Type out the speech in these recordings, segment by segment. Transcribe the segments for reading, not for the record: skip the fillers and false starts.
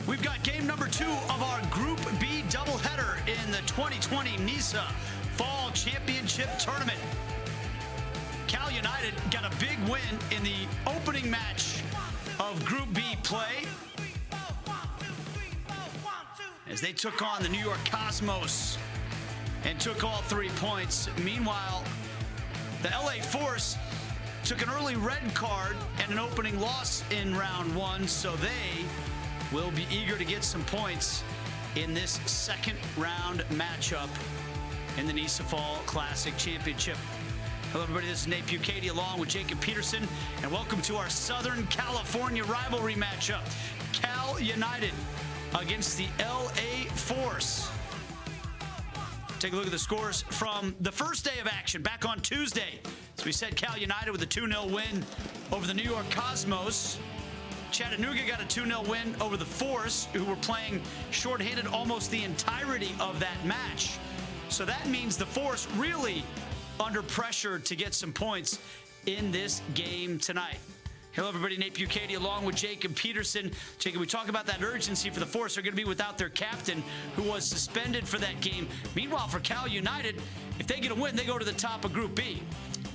We've got game number 2 of our Group B doubleheader in the 2020 NISA Fall Championship Tournament. Cal United got a big win in the opening match of Group B play as they took on the New York Cosmos and took all 3 points. Meanwhile, the LA Force took an early red card and an opening loss in round 1, so they will be eager to get some points in this second round matchup in the NISA Fall Classic Championship. Hello, everybody. This is Nate Bucati along with Jacob Peterson, and welcome to our Southern California rivalry matchup. Cal United against the LA Force. Take a look at the scores from the first day of action back on Tuesday. So we said Cal United with a 2-0 win over the New York Cosmos. Chattanooga got a 2-0 win over the Force, who were playing shorthanded almost the entirety of that match. So that means the Force really under pressure to get some points in this game tonight. Hello, everybody. Nate Bucati along with Jacob Peterson. Jacob, we talk about that urgency for the Force. They're going to be without their captain, who was suspended for that game. Meanwhile, for Cal United, if they get a win, they go to the top of Group B.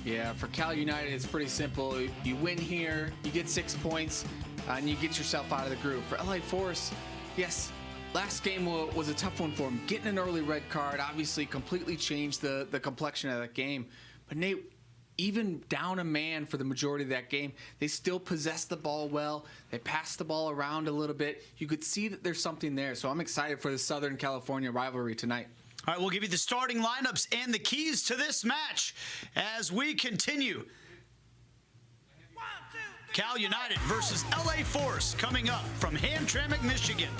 Yeah, for Cal United, it's pretty simple. You win here, you get 6 points, and you get yourself out of the group. For LA Force, yes, last game was a tough one for them. Getting an early red card obviously completely changed the complexion of that game. But Nate, even down a man for the majority of that game, they still possessed the ball well. They passed the ball around a little bit. You could see that there's something there. So I'm excited for the Southern California rivalry tonight. All right, we'll give you the starting lineups and the keys to this match as we continue. Cal United versus LA Force coming up from Hamtramck, Michigan.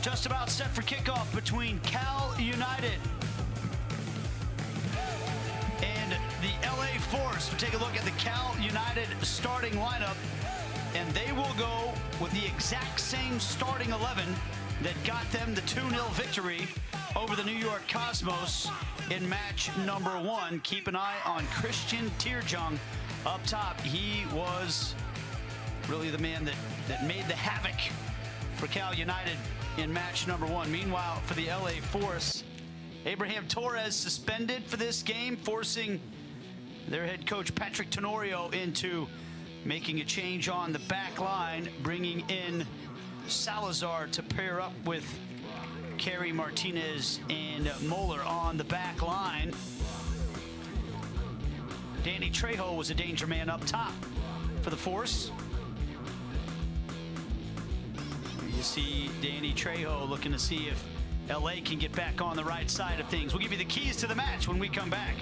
Just about set for kickoff between Cal United and the LA Force. We'll take a look at the Cal United starting lineup, and they will go with the exact same starting 11 that got them the 2-0 victory over the New York Cosmos in match number 1. Keep an eye on Christian Tierjung up top. He was really the man that made the havoc for Cal United in match number 1. Meanwhile, for the LA Force, Abraham Torres suspended for this game, forcing their head coach Patrick Tenorio into making a change on the back line, bringing in Salazar to pair up with Kerry Martinez and Moeller on the back line. Danny Trejo was a danger man up top for the Force. You see Danny Trejo looking to see if LA can get back on the right side of things. We'll give you the keys to the match when we come back.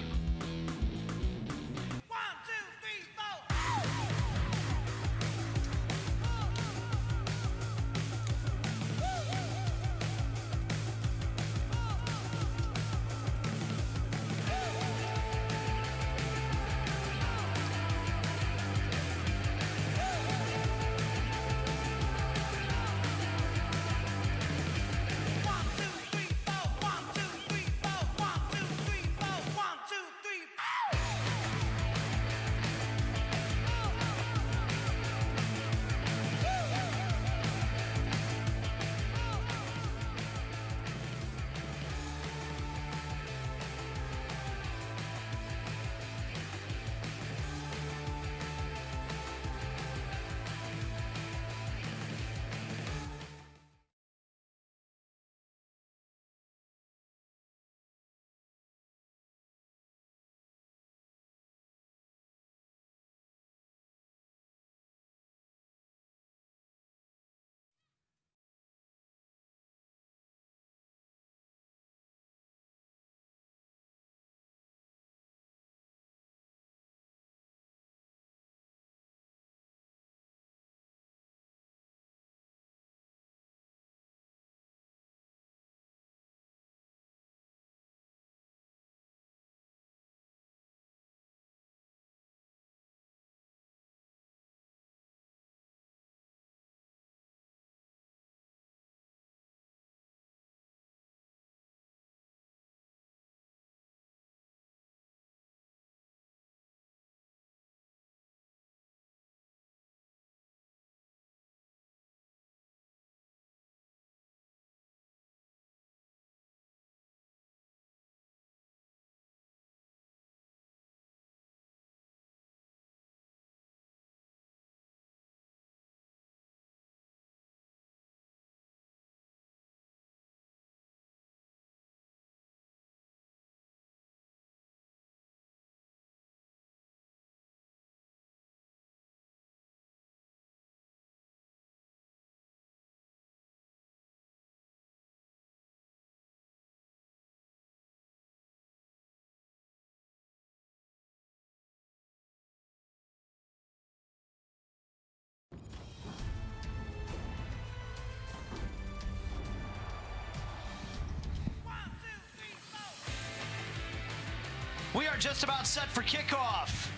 We are just about set for kickoff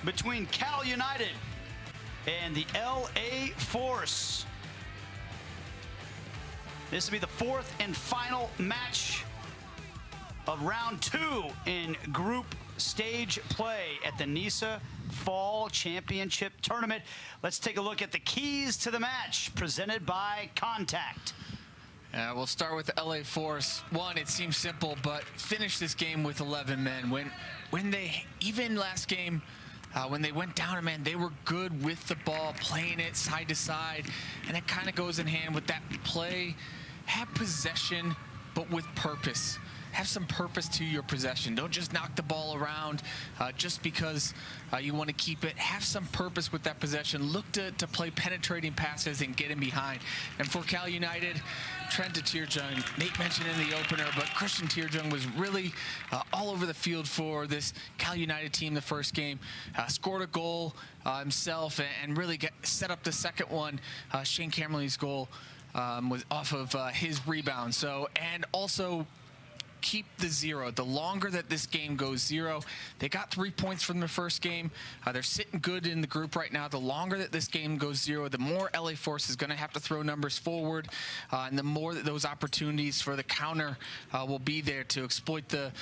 between Cal United and the LA Force. This will be the 4th and final match of round 2 in group stage play at the NISA Fall Championship Tournament. Let's take a look at the keys to the match presented by Contact. We'll start with the LA Force. One, it seems simple, but finish this game with 11 men. When they, even last game, when they went down a man, they were good with the ball, playing it side to side, and it kind of goes in hand with that play. Have possession, but with purpose. Have some purpose to your possession. Don't just knock the ball around just because you want to keep it. Have some purpose with that possession. Look to play penetrating passes and get in behind. And for Cal United, Trent Tierjung, Nate mentioned in the opener, but Christian Tierjung was really all over the field for this Cal United team the first game. Scored a goal himself and really set up the second one, Shane Camerly's goal. was off of his rebound. So, and also keep the zero. The longer that this game goes zero, they got 3 points from the first game. They're sitting good in the group right now. The longer that this game goes zero, the more LA Force is going to have to throw numbers forward, and the more that those opportunities for the counter will be there to exploit the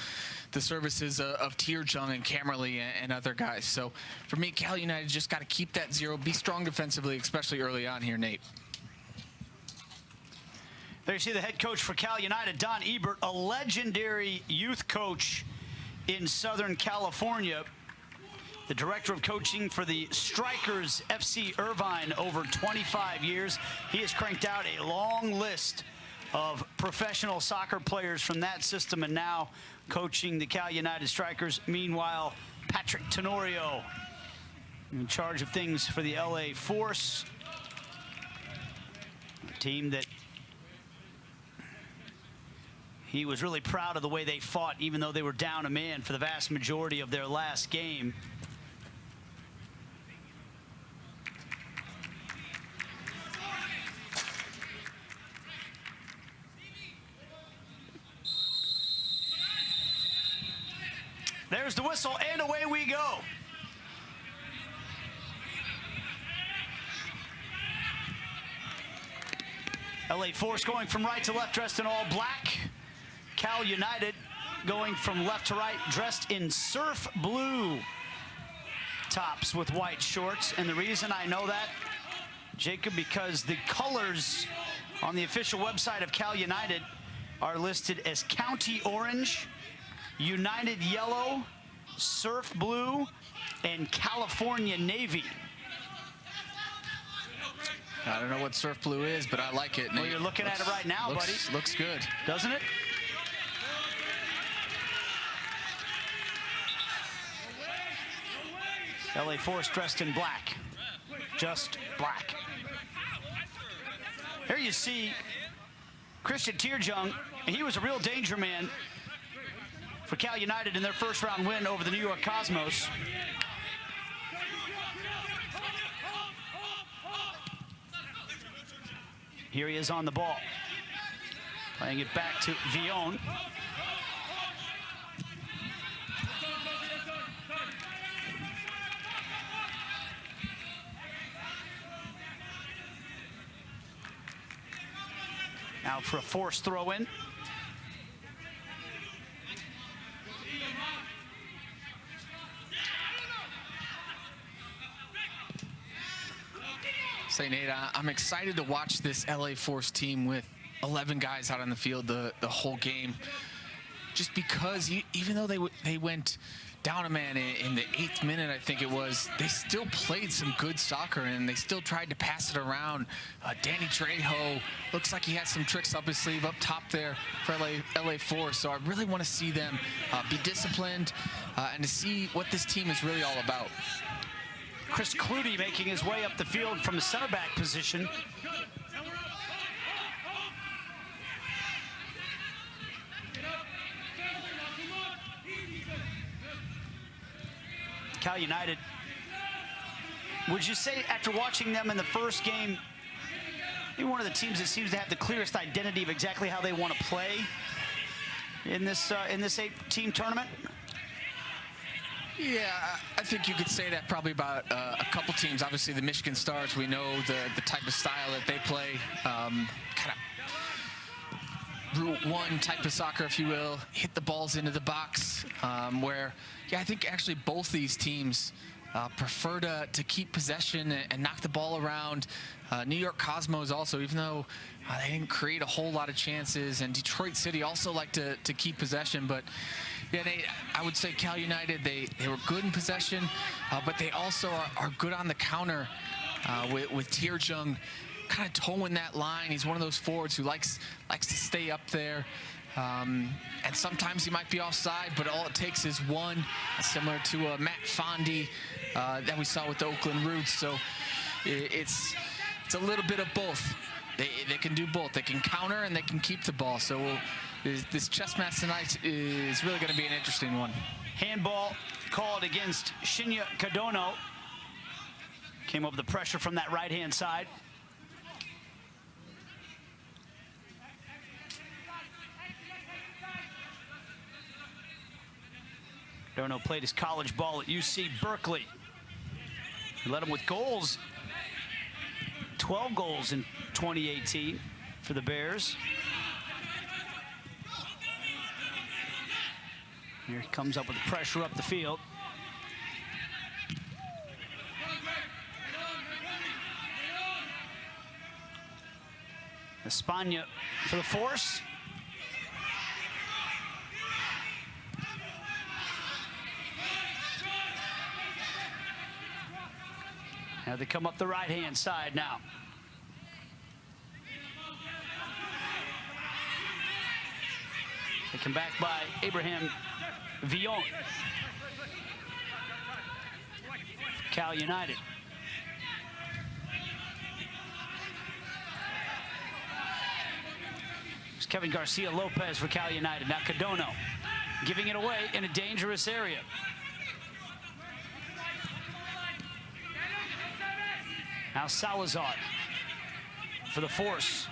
services of Tier Jung and Camerly and other guys. So for me, Cal United just got to keep that zero, be strong defensively, especially early on here, Nate. There you see the head coach for Cal United, Don Ebert, a legendary youth coach in Southern California. The director of coaching for the Strikers FC Irvine over 25 years. He has cranked out a long list of professional soccer players from that system and now coaching the Cal United Strikers. Meanwhile, Patrick Tenorio in charge of things for the LA Force, a team that he was really proud of the way they fought, even though they were down a man for the vast majority of their last game. There's the whistle, and away we go. LA Force going from right to left, dressed in all black. Cal United going from left to right, dressed in surf blue tops with white shorts. And the reason I know that, Jacob, because the colors on the official website of Cal United are listed as County Orange, United Yellow, Surf Blue, and California Navy. I don't know what surf blue is, but I like it. Well, you're looking at it right now, buddy. Looks good. Doesn't it? LA Force dressed in black. Just black. Here you see Christian Tierjung. He was a real danger man for Cal United in their first round win over the New York Cosmos. Here he is on the ball. Playing it back to Villon. Now for a forced throw in. Say, Nate, I'm excited to watch this LA Force team with 11 guys out on the field the whole game. Just because even though they went down a man in the 8th minute, I think it was, they still played some good soccer and they still tried to pass it around. Danny Trejo looks like he had some tricks up his sleeve up top there for LA Force. So I really want to see them be disciplined and to see what this team is really all about. Chris Clutie making his way up the field from the center back position. Cal United, would you say after watching them in the first game, maybe one of the teams that seems to have the clearest identity of exactly how they want to play in this 8-team tournament? Yeah, I think you could say that probably about a couple teams. Obviously, the Michigan Stars, we know the type of style that they play, kind of Route 1 type of soccer, if you will, hit the balls into the box, where, yeah, I think actually both these teams prefer to keep possession and knock the ball around. New York Cosmos also, even though they didn't create a whole lot of chances, and Detroit City also like to keep possession, but yeah, I would say Cal United, they were good in possession, but they also are good on the counter with Tierjung kind of towing that line. He's one of those forwards who likes to stay up there. And sometimes he might be offside, but all it takes is one, similar to Matt Fondy that we saw with the Oakland Roots. So it's a little bit of both. They can do both. They can counter and they can keep the ball. So this chess match tonight is really going to be an interesting one. Handball called against Shinya Kadono. Came up with the pressure from that right-hand side. Cardono played his college ball at UC Berkeley. He led him with goals. 12 goals in 2018 for the Bears. Here he comes up with the pressure up the field. Espana for the force. Now they come up the right-hand side now. Taken back by Abraham Villon. Cal United. It's Kevin Garcia Lopez for Cal United. Now Cardono giving it away in a dangerous area. Now Salazar for the force.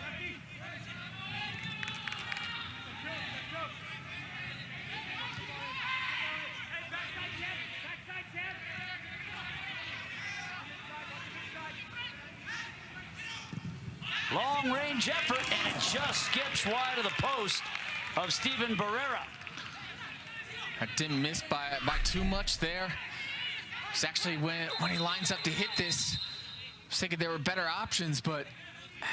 Long-range effort, and it just skips wide of the post of Steven Barrera. I didn't miss by too much there. It's actually when he lines up to hit this, I was thinking there were better options, but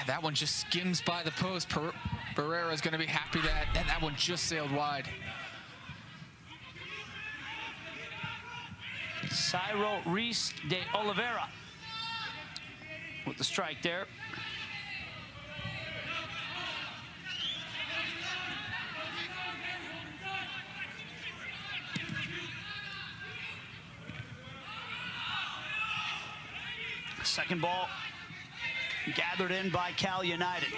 that one just skims by the post. Barrera is going to be happy that one just sailed wide. Ciro Reis de Oliveira with the strike there. Second ball gathered in by Cal United.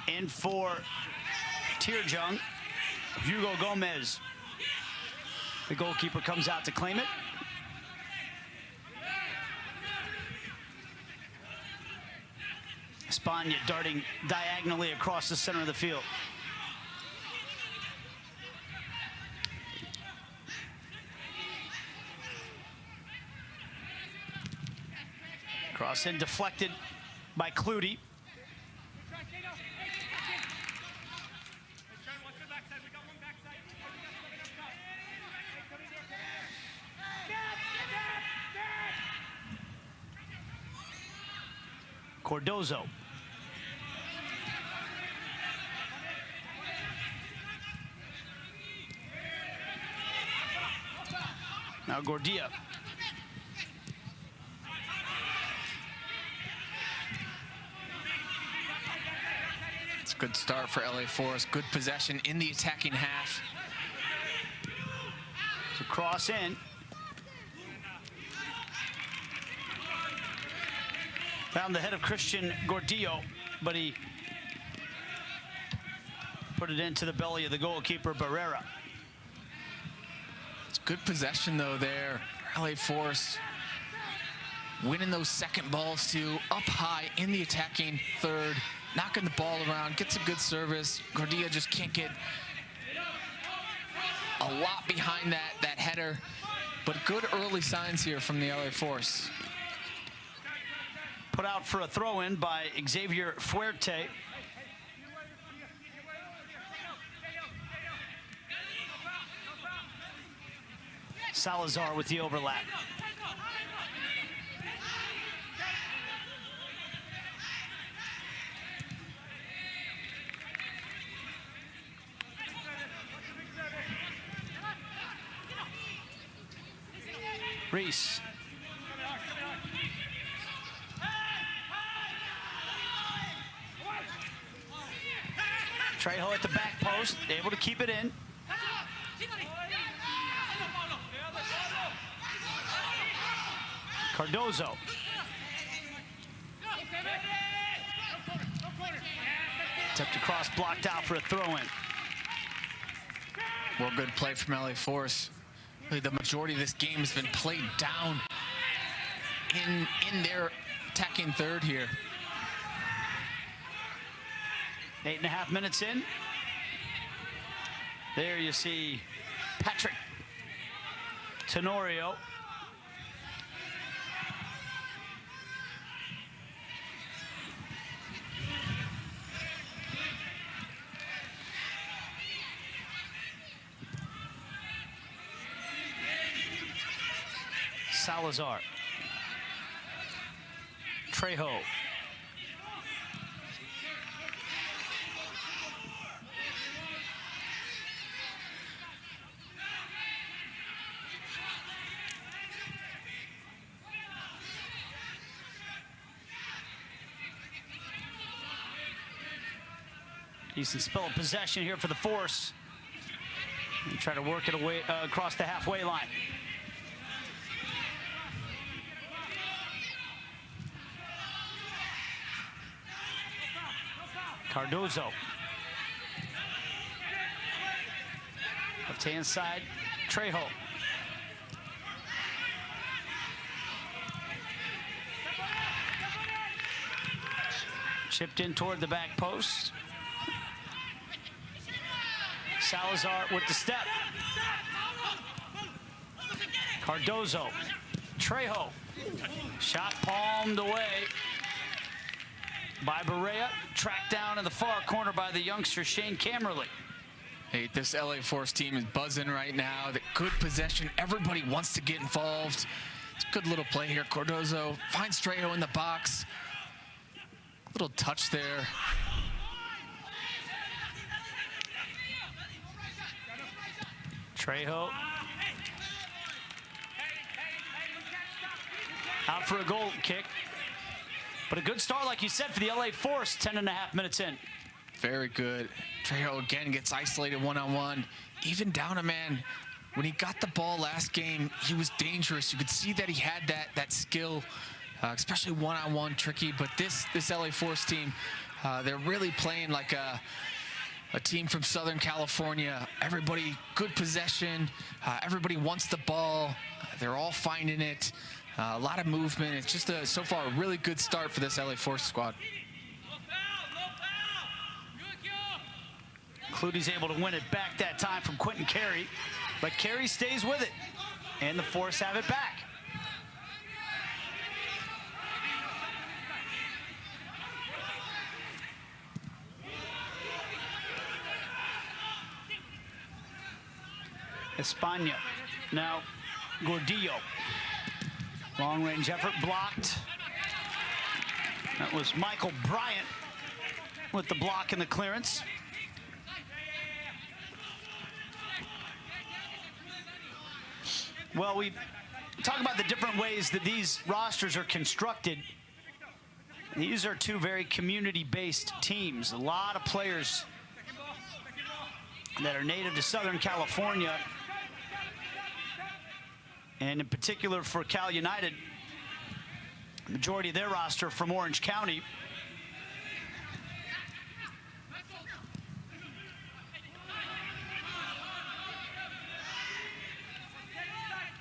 In for Tirjung, Hugo Gomez. The goalkeeper comes out to claim it. Espana darting diagonally across the center of the field. Cross in, deflected by Clutie. Cardozo. Now Gordia. It's a good start for LA Forest. Good possession in the attacking half. So cross in. Found the head of Christian Gordillo, but he put it into the belly of the goalkeeper, Barrera. It's good possession, though, there. LA Forest winning those second balls, too. Up high in the attacking third. Knocking the ball around. Gets a good service. Gordillo just can't get a lot behind that header. But good early signs here from the LA Force. Put out for a throw-in by Xavier Fuerte. Salazar with the overlap. Reese. Trejo at the back post, able to keep it in. Cardozo. Tipped across, blocked out for a throw-in. Well, good play from LA Force. Really, the majority of this game has been played down in their attacking third here. 8.5 minutes in. There you see Patrick Tenorio. Salazar. Trejo. Decent spell of possession here for the Force. And try to work it away across the halfway line. Cardozo. Left-hand side, Trejo. Chipped in toward the back post. Salazar with the step. Cardozo. Trejo. Shot palmed away by Barea. Tracked down in the far corner by the youngster Shane Camerly. Hey, this LA Force team is buzzing right now. The good possession. Everybody wants to get involved. It's a good little play here. Cardozo finds Trejo in the box. Little touch there. Trejo. Out for a goal kick. But a good start, like you said, for the LA Force, 10.5 minutes in. Very good. Trejo again gets isolated one-on-one. Even down a man. When he got the ball last game, he was dangerous. You could see that he had that skill, especially one-on-one tricky. But this LA Force team, they're really playing like a team from Southern California. Everybody, good possession. Everybody wants the ball. They're all finding it. A lot of movement. It's just so far a really good start for this LA Force squad. Clutie's able to win it back that time from Quentin Carey, but Carey stays with it, and the Force have it back. España. Now Gordillo. Long-range effort blocked. That was Michael Bryant with the block and the clearance. Well, we talk about the different ways that these rosters are constructed. These are two very community-based teams. A lot of players that are native to Southern California. And in particular for Cal United, the majority of their roster from Orange County.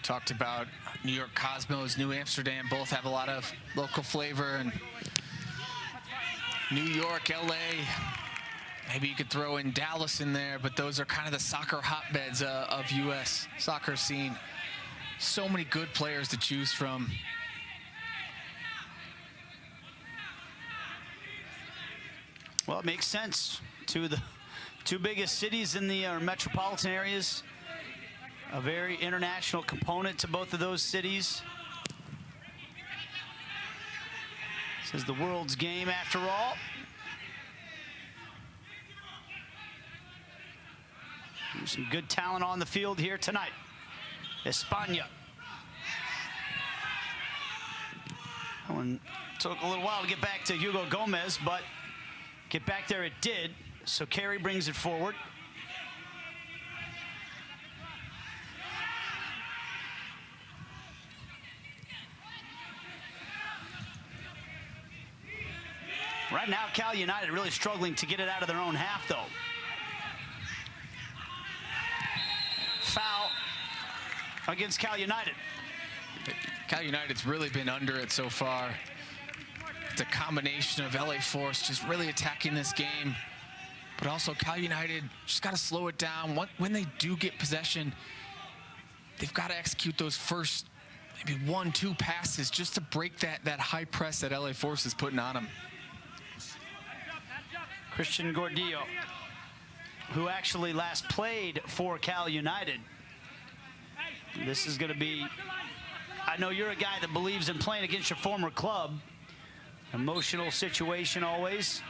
Talked about New York Cosmos, New Amsterdam, both have a lot of local flavor. And New York, LA, maybe you could throw in Dallas in there, but those are kind of the soccer hotbeds of U.S. soccer scene. So many good players to choose from. Well, it makes sense. The two biggest cities in the metropolitan areas. A very international component to both of those cities. This is the world's game after all. There's some good talent on the field here tonight. España. That one took a little while to get back to Hugo Gomez, but get back there it did. So Carey brings it forward. Right now, Cal United really struggling to get it out of their own half, though. Foul against Cal United. Cal United's really been under it so far. It's a combination of LA Force just really attacking this game, but also Cal United just got to slow it down. When they do get possession, they've got to execute those first maybe 1-2 passes just to break that high press that LA Force is putting on them. Christian Gordillo, who actually last played for Cal United. This is going to be, I know you're a guy that believes in playing against your former club. Emotional situation always.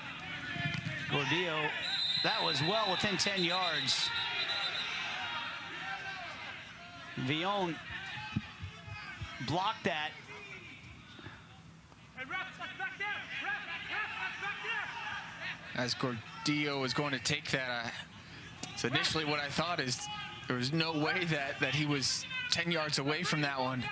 Gordillo, that was well within 10 yards. Villon blocked that. As Gordillo was going to take that, so initially what I thought is there was no way that he was 10 yards away from that one.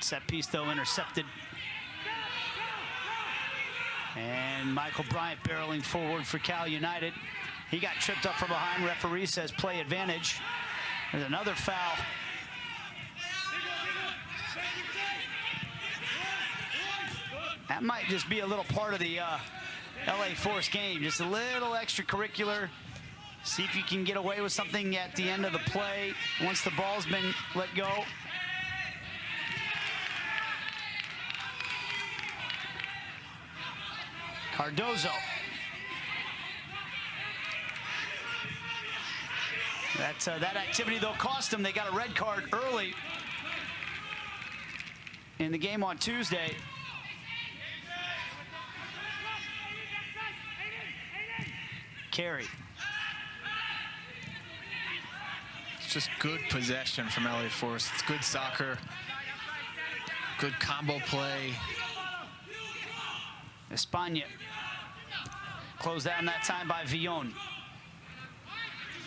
Set piece, though, intercepted. And Michael Bryant barreling forward for Cal United. He got tripped up from behind. Referee says play advantage. There's another foul. That might just be a little part of the LA Force game. Just a little extracurricular. See if you can get away with something at the end of the play once the ball's been let go. Cardozo. That activity, though, cost them. They got a red card early in the game on Tuesday. Carey. It's just good possession from LA Force. It's good soccer, good combo play. España closed down that time by Villon.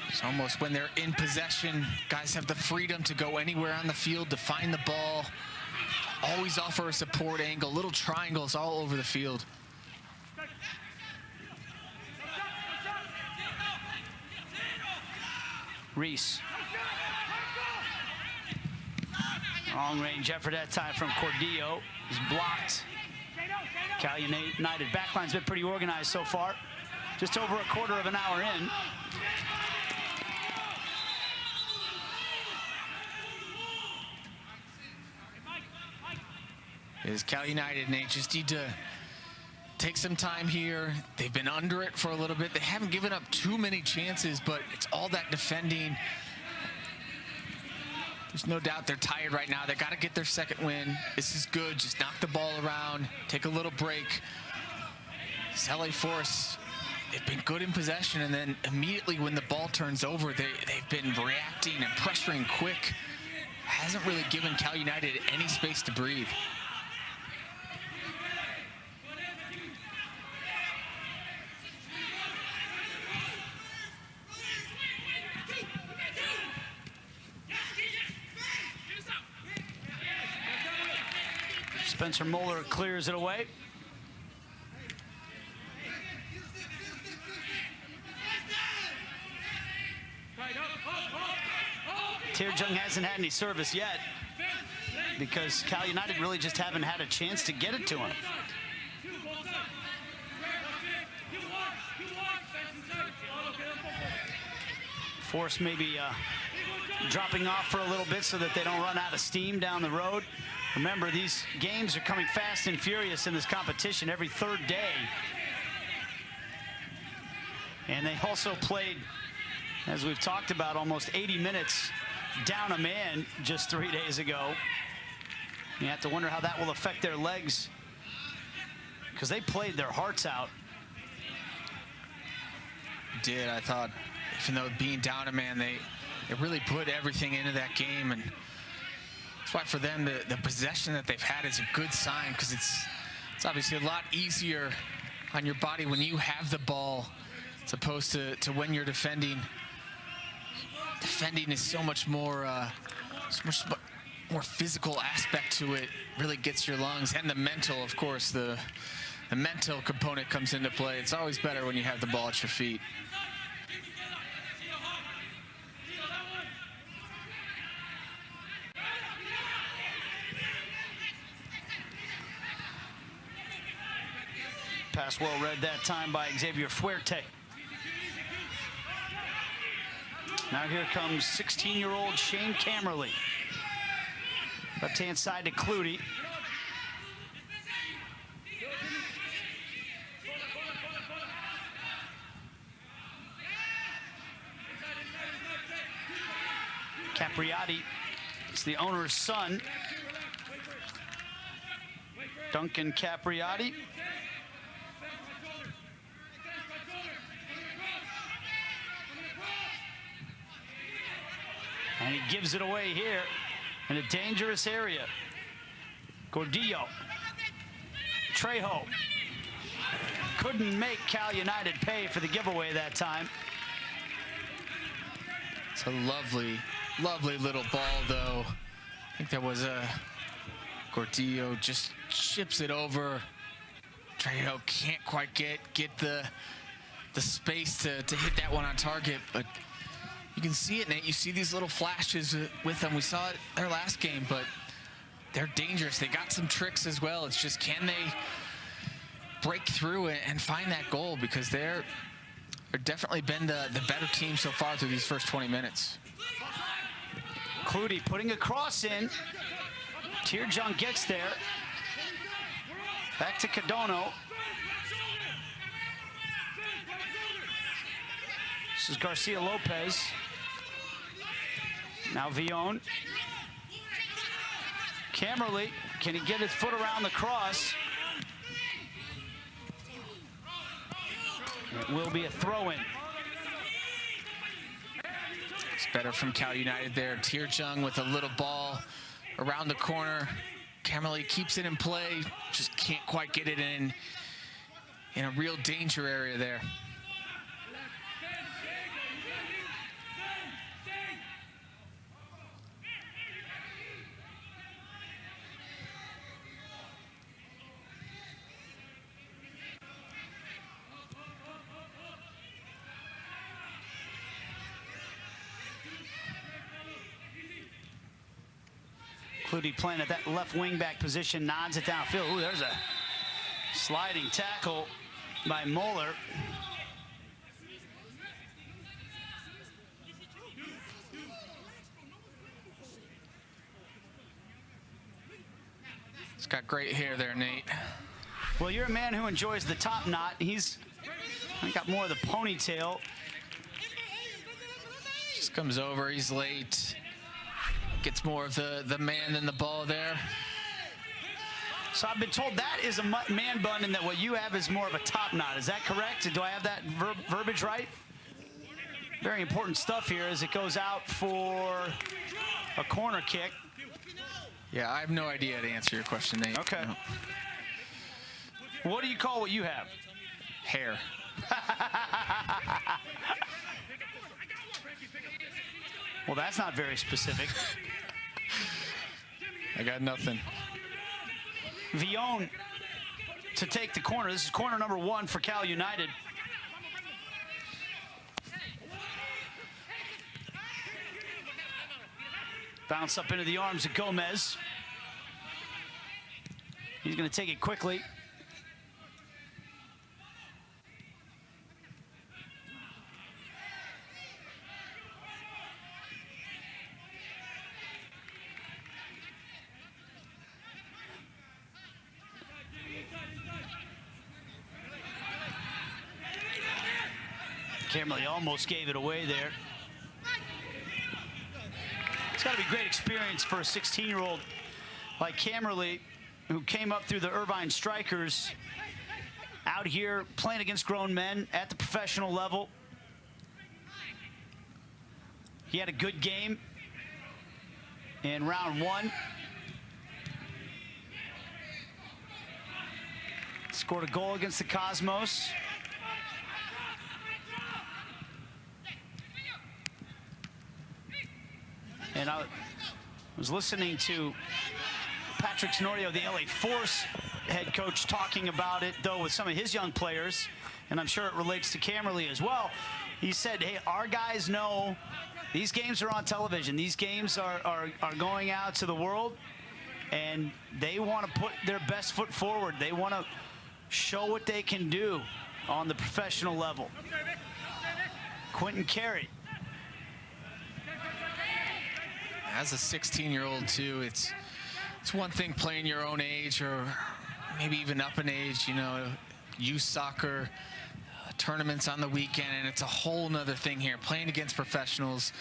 It's almost when they're in possession, guys have the freedom to go anywhere on the field to find the ball. Always offer a support angle, little triangles all over the field. Reese. Long range effort that time from Gordillo. He's blocked. Cal United backline's been pretty organized so far. Just over a quarter of an hour in. Is Cal United, and they just need to take some time here. They've been under it for a little bit. They haven't given up too many chances, but it's all that defending. There's no doubt they're tired right now. They got to get their second win. This is good. Just knock the ball around, take a little break. This LA Force, they've been good in possession, and then immediately when the ball turns over, they've been reacting and pressuring quick. Hasn't really given Cal United any space to breathe. Spencer Moeller clears it away. Tirjung hasn't had any service yet because Cal United really just haven't had a chance to get it to him. Force maybe dropping off for a little bit so that they don't run out of steam down the road. Remember, these games are coming fast and furious in this competition every third day. And they also played, as we've talked about, almost 80 minutes down a man just 3 days ago. You have to wonder how that will affect their legs because they played their hearts out. Did, I thought, even though being down a man, they really put everything into that game, and that's why for them the possession that they've had is a good sign, because it's obviously a lot easier on your body when you have the ball as opposed to when you're defending. Defending is so much more more physical aspect to it. Really gets your lungs, and the mental, of course, the mental component comes into play. It's always better when you have the ball at your feet. Pass well read that time by Xavier Fuerte. Now here comes 16-year-old Shane Camerly. Left-hand side to Clutie. Capriati, it's the owner's son. Duncan Capriati. And he gives it away here in a dangerous area. Gordillo. Trejo. Couldn't make Cal United pay for the giveaway that time. It's a lovely, lovely little ball, though. I think that was a Gordillo just chips it over. Trejo can't quite get the space to hit that one on target, but you can see it, Nate. You see these little flashes with them. We saw it their last game, but they're dangerous. They got some tricks as well. It's just, can they break through and find that goal? Because they're definitely been the better team so far through these first 20 minutes. Clutie putting a cross in. Tierjung gets there. Back to Cadono. This is Garcia Lopez. Now Villon. Camerly, can he get his foot around the cross? It will be a throw-in. It's better from Cal United there. Tierjung with a little ball around the corner. Camerly keeps it in play, just can't quite get it in a real danger area there. Clutie playing at that left wing back position, nods it downfield. Ooh, there's a sliding tackle by Moeller. He's got great hair there, Nate. Well, you're a man who enjoys the top knot. He's got more of the ponytail. Just comes over, he's late. Gets more of the man than the ball there. So I've been told that is a man bun and that what you have is more of a top knot. Is that correct? Do I have that verbiage right? Very important stuff here as it goes out for a corner kick. Yeah, I have no idea to answer your question, Nate. Okay. No. What do you call what you have? Hair. Well, that's not very specific. I got nothing. Villon to take the corner. This is corner number 1 for Cal United. Bounce up into the arms of Gomez. He's going to take it quickly. Camerly almost gave it away there. It's got to be a great experience for a 16-year-old like Camerly, who came up through the Irvine Strikers, out here playing against grown men at the professional level. He had a good game in round 1. Scored a goal against the Cosmos. And I was listening to Patrick Snorio, the LA Force head coach, talking about it, though, with some of his young players, and I'm sure it relates to Camerly as well. He said, hey, our guys know these games are on television. These games are going out to the world, and they want to put their best foot forward. They want to show what they can do on the professional level. Quentin Carey. As a 16-year-old too, it's one thing playing your own age or maybe even up in age, you know, youth soccer, tournaments on the weekend, and it's a whole nother thing here, playing against professionals,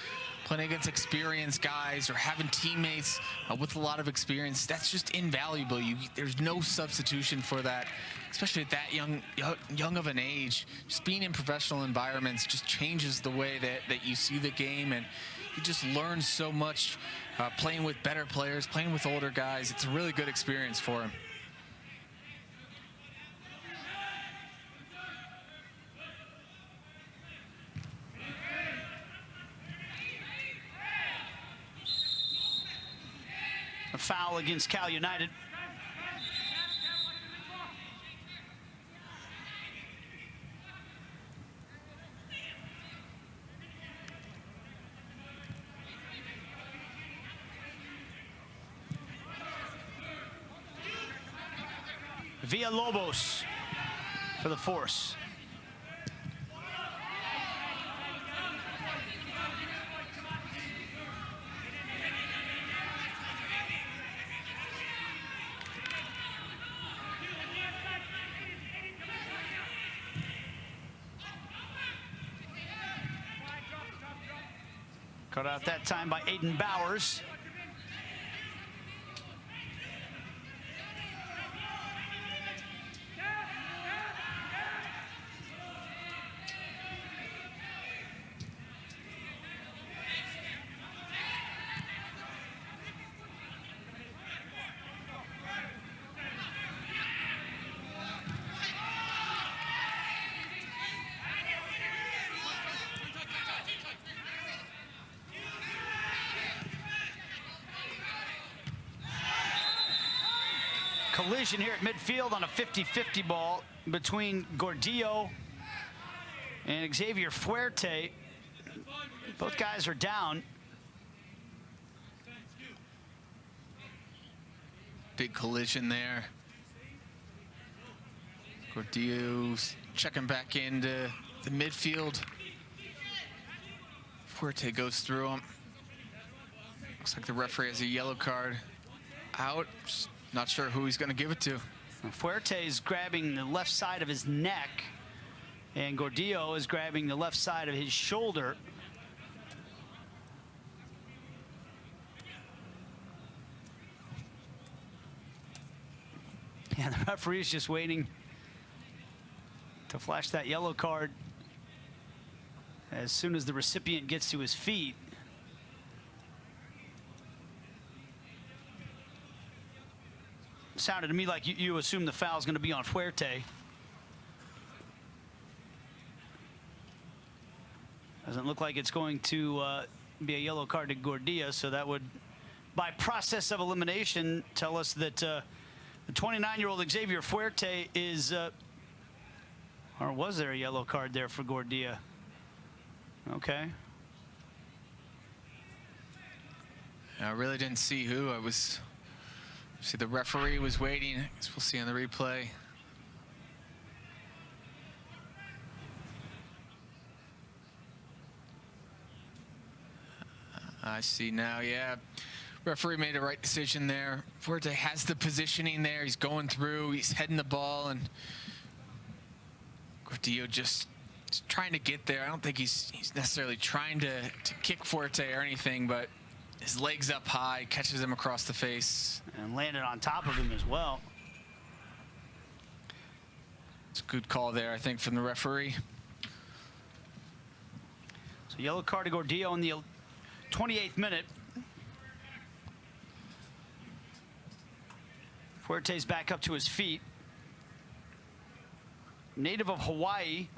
playing against experienced guys or having teammates with a lot of experience. That's just invaluable. There's no substitution for that, especially at that young of an age. Just being in professional environments just changes the way that you see the game, and you just learn so much playing with better players, playing with older guys. It's a really good experience for him. A foul against Cal United. Villalobos for the Force. Cut out that time by Aiden Bowers. Collision here at midfield on a 50-50 ball between Gordillo and Xavier Fuerte. Both guys are down. Big collision there. Gordillo's checking back into the midfield. Fuerte goes through him. Looks like the referee has a yellow card out. Just not sure who he's going to give it to. Fuerte is grabbing the left side of his neck, and Gordillo is grabbing the left side of his shoulder. And the referee is just waiting to flash that yellow card as soon as the recipient gets to his feet. Sounded to me like you assume the foul is going to be on Fuerte. Doesn't look like it's going to be a yellow card to Gordillo, so that would, by process of elimination, tell us that the 29-year-old Xavier Fuerte is, or was there a yellow card there for Gordillo? Okay. I really didn't see who. See, the referee was waiting. I guess we'll see on the replay. I see now, yeah. Referee made a right decision there. Fuerte has the positioning there. He's going through. He's heading the ball, and Gordillo just trying to get there. I don't think he's necessarily trying to kick Fuerte or anything, but his legs up high, catches him across the face. And landed on top of him as well. It's a good call there, I think, from the referee. So yellow card to Gordillo in the 28th minute. Fuerte's back up to his feet. Native of Hawaii,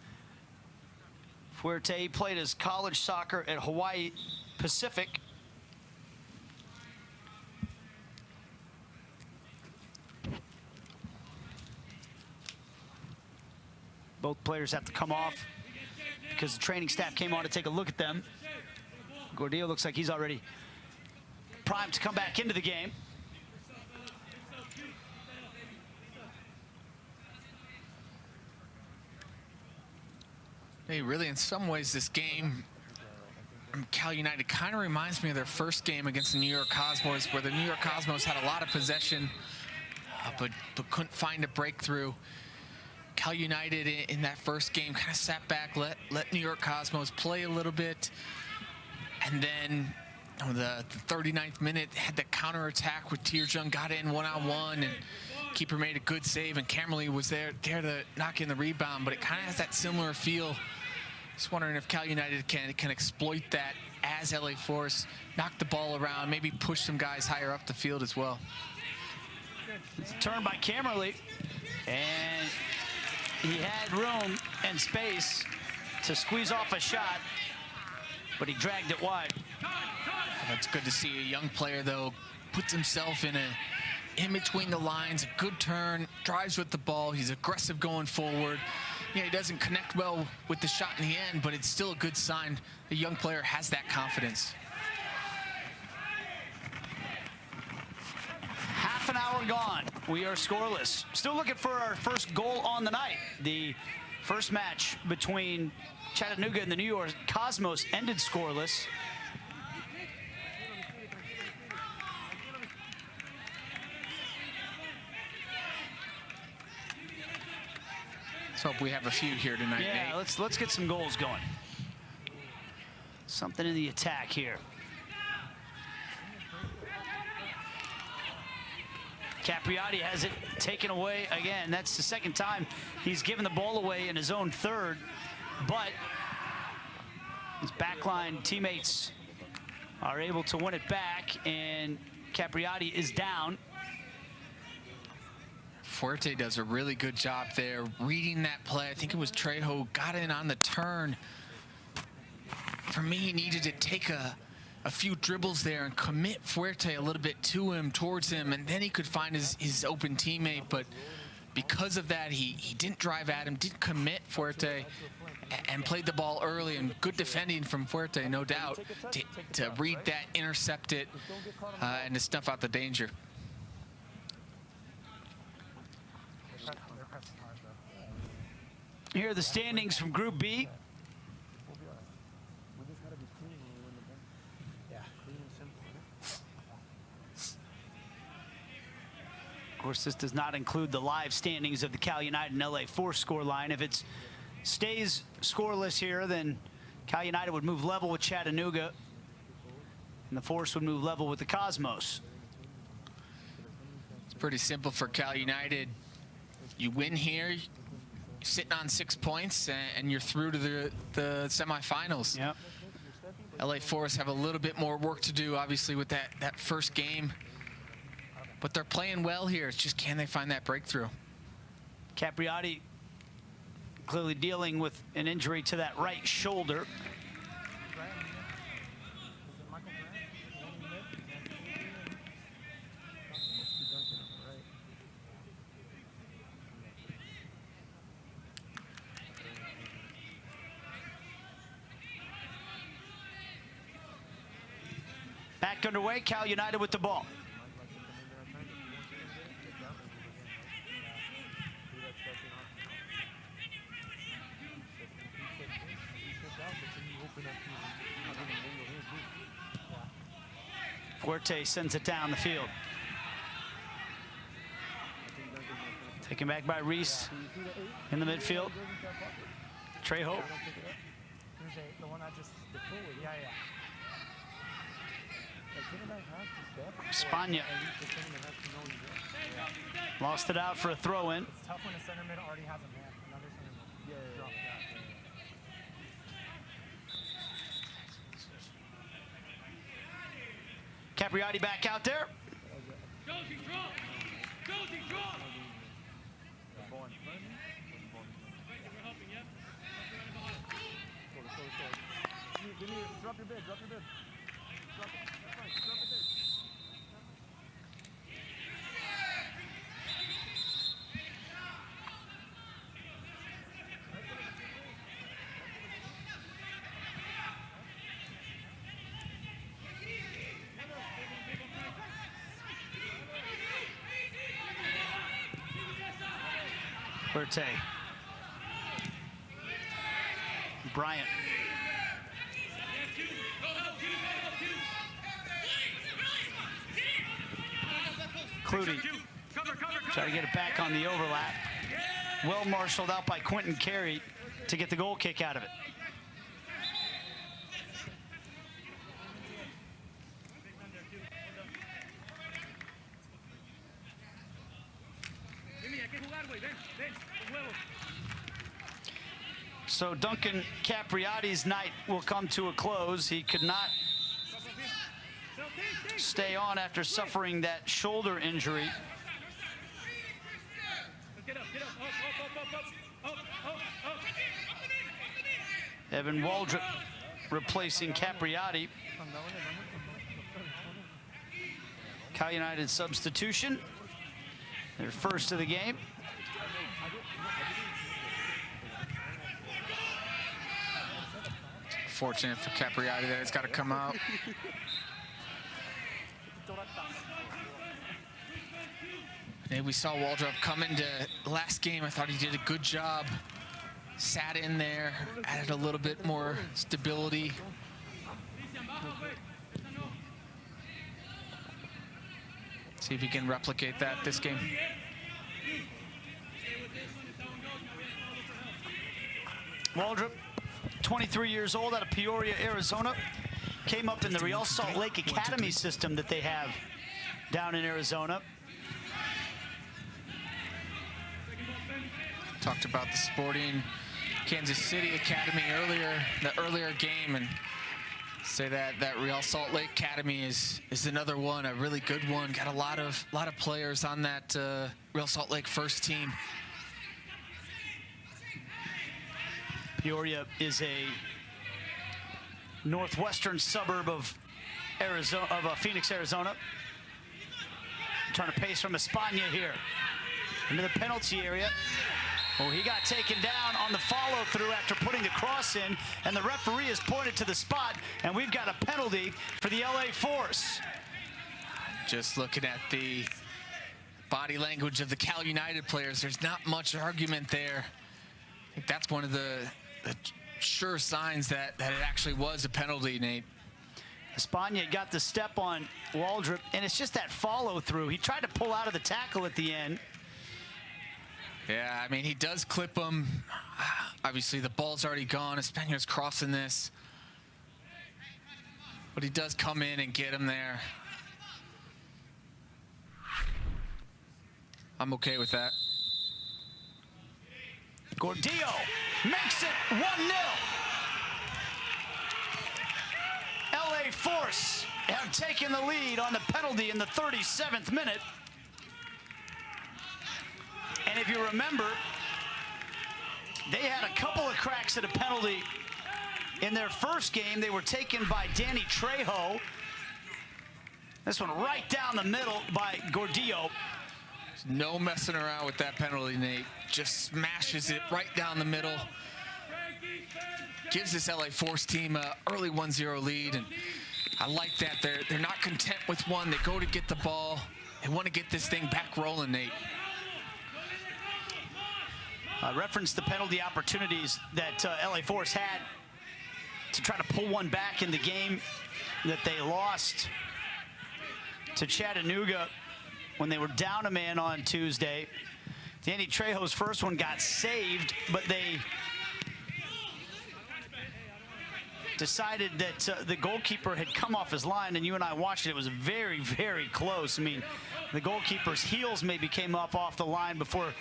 Fuerte played his college soccer at Hawaii Pacific. Both players have to come off because the training staff came on to take a look at them. Gordillo looks like he's already primed to come back into the game. Hey, really, in some ways, this game, Cal United kind of reminds me of their first game against the New York Cosmos, where the New York Cosmos had a lot of possession, but couldn't find a breakthrough. Cal United in that first game kind of sat back, let New York Cosmos play a little bit, and then the 39th minute had the counterattack with Tierjung, got in one-on-one, and keeper made a good save, and Camerly was there to knock in the rebound, but it kind of has that similar feel. Just wondering if Cal United can exploit that as LA Force, knock the ball around, maybe push some guys higher up the field as well. It's a turn by Camerly, and he had room and space to squeeze off a shot, but he dragged it wide. It's good to see a young player, though, puts himself in between the lines, a good turn, drives with the ball, he's aggressive going forward. Yeah, he doesn't connect well with the shot in the end, but it's still a good sign the young player has that confidence. Half an hour gone. We are scoreless. Still looking for our first goal on the night. The first match between Chattanooga and the New York Cosmos ended scoreless. Let's hope we have a few here tonight, Yeah, Nate. let's get some goals going. Something in the attack here. Capriati has it taken away again. That's the second time he's given the ball away in his own third, but his backline teammates are able to win it back, and Capriati is down. Fuerte does a really good job there reading that play. I think it was Trejo got in on the turn. For me, he needed to take a few dribbles there and commit Fuerte a little bit to him, towards him, and then he could find his open teammate. But because of that, he didn't drive at him, didn't commit Fuerte, and played the ball early. And good defending from Fuerte, no doubt, to read that, intercept it, and to snuff out the danger. Here are the standings from Group B. Of course, this does not include the live standings of the Cal United and LA Force scoreline. If it stays scoreless here, then Cal United would move level with Chattanooga, and the Force would move level with the Cosmos. It's pretty simple for Cal United. You win here, you're sitting on 6 points, and you're through to the semifinals. Yep. LA Force have a little bit more work to do, obviously, with that first game. But they're playing well here. It's just, can they find that breakthrough? Capriati clearly dealing with an injury to that right shoulder. Back underway, Cal United with the ball. Fuerte sends it down the field. Taken back by Reese in the midfield. Trejo. Spagna. Lost it out for a throw-in. It's tough when a center mid already has a man. Another center mid. Drop that. Capriati back out there. Drop your bid. Drop your bid. Drop it. That's right. Drop it there. Fuerte. Bryant. Clutie try to get it back on the overlap. Well marshaled out by Quentin Carey to get the goal kick out of it. So Duncan Capriati's night will come to a close. He could not stay on after suffering that shoulder injury. Evan Waldrop replacing Capriati. Cal United substitution. Their first of the game. Fortunate for Capriati that it's got to come out. And we saw Waldrop come into last game. I thought he did a good job. Sat in there, added a little bit more stability. See if he can replicate that this game. Waldrop, 23 years old, out of Peoria, Arizona. Came up in the Real Salt Lake Academy system that they have down in Arizona. Talked about the Sporting Kansas City Academy earlier game, and say that Real Salt Lake Academy is another one, a really good one. Got a lot of players on that Real Salt Lake first team. Peoria is a northwestern suburb of Arizona, Phoenix, Arizona. Trying to pace from Espana here into the penalty area. Oh, he got taken down on the follow-through after putting the cross in, and the referee has pointed to the spot, and we've got a penalty for the LA Force. Just looking at the body language of the Cal United players, there's not much argument there. I think that's one of the sure signs that it actually was a penalty, Nate. Espana got the step on Waldrop, and it's just that follow-through. He tried to pull out of the tackle at the end. Yeah, I mean, he does clip him. Obviously, the ball's already gone. Espana's crossing this. But he does come in and get him there. I'm okay with that. Gordillo makes it 1-0. LA Force have taken the lead on the penalty in the 37th minute. And if you remember, they had a couple of cracks at a penalty in their first game. They were taken by Danny Trejo. This one right down the middle by Gordillo. No messing around with that penalty, Nate. Just smashes it right down the middle. Gives this LA Force team an early 1-0 lead, and I like that. They're not content with one. They go to get the ball. They want to get this thing back rolling, Nate. Referenced the penalty opportunities that LA Force had to try to pull one back in the game that they lost to Chattanooga when they were down a man on Tuesday. Danny Trejo's first one got saved, but they decided that the goalkeeper had come off his line, and you and I watched it. It was very, very close. I mean, the goalkeeper's heels maybe came up off the line before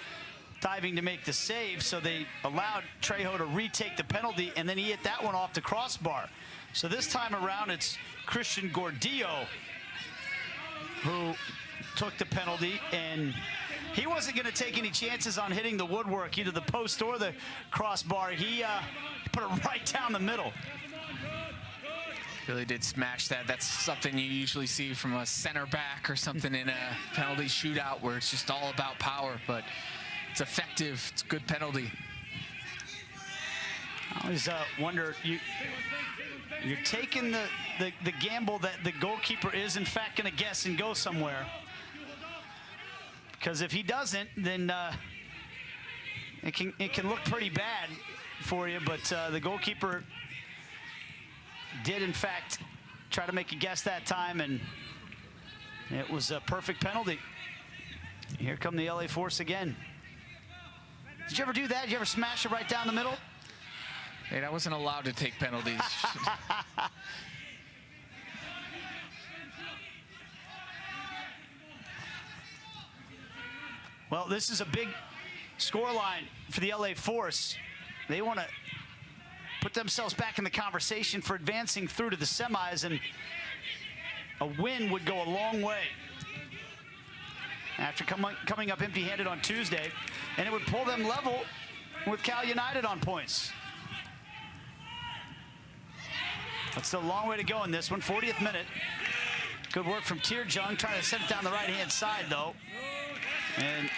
diving to make the save, so they allowed Trejo to retake the penalty, and then he hit that one off the crossbar. So this time around, it's Christian Gordillo who took the penalty, and he wasn't going to take any chances on hitting the woodwork, either the post or the crossbar. He put it right down the middle. Really did smash that. That's something you usually see from a center back or something in a penalty shootout where it's just all about power, but it's effective. It's a good penalty. I always wonder, you're taking the gamble that the goalkeeper is in fact going to guess and go somewhere. Because if he doesn't, then it can look pretty bad. for you, but the goalkeeper did, in fact, try to make a guess that time, and it was a perfect penalty. Here come the LA Force again. Did you ever do that? Did you ever smash it right down the middle? Hey, I wasn't allowed to take penalties. Well, this is a big scoreline for the LA Force. They want to put themselves back in the conversation for advancing through to the semis, and a win would go a long way after coming up empty-handed on Tuesday, and it would pull them level with Cal United on points. That's still a long way to go in this one. 40th minute. Good work from Tirjung, trying to set it down the right-hand side, though. And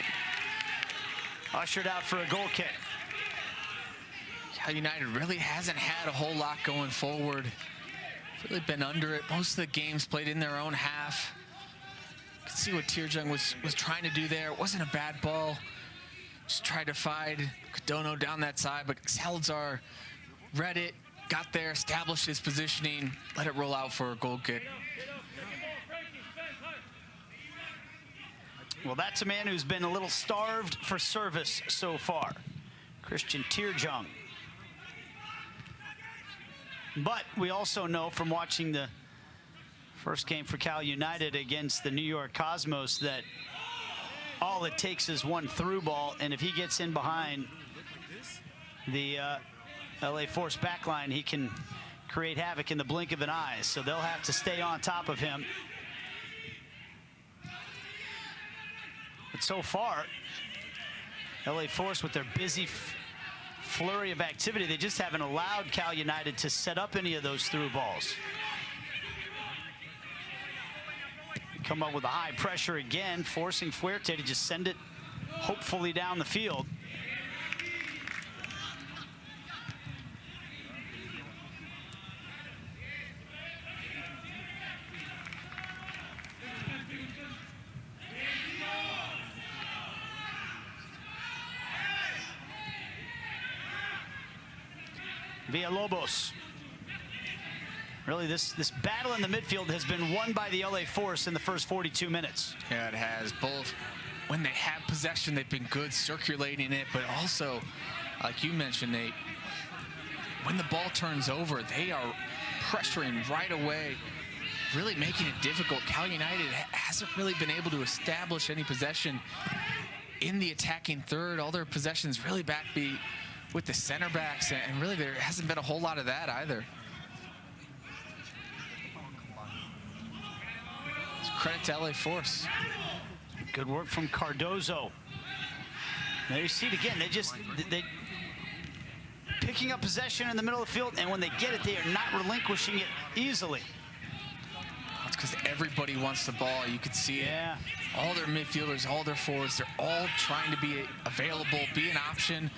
ushered out for a goal kick. Cal United really hasn't had a whole lot going forward. Really been under it. Most of the games played in their own half. You can see what Tirjung was trying to do there. It wasn't a bad ball. Just tried to find Kadono down that side, but Salazar read it, got there, established his positioning, let it roll out for a goal kick. Well, that's a man who's been a little starved for service so far, Christian Tirjung. But we also know from watching the first game for Cal United against the New York Cosmos that all it takes is one through ball, and if he gets in behind the LA Force backline, he can create havoc in the blink of an eye. So they'll have to stay on top of him. But so far, LA Force with their busy flurry of activity, they just haven't allowed Cal United to set up any of those through balls. Come up with a high pressure again, forcing Fuerte to just send it hopefully down the field. Villalobos. Really, this battle in the midfield has been won by the LA Force in the first 42 minutes. Yeah, it has. Both, when they have possession, they've been good circulating it, but also, like you mentioned, when the ball turns over, they are pressuring right away, really making it difficult. Cal United hasn't really been able to establish any possession in the attacking third. All their possessions really backbeat with the center backs, and really there hasn't been a whole lot of that either. It's credit to LA Force. Good work from Cardozo. There you see it again. They picking up possession in the middle of the field, and when they get it, they are not relinquishing it easily. That's because everybody wants the ball. You could see it. Yeah. All their midfielders, all their forwards, they're all trying to be available, be an option.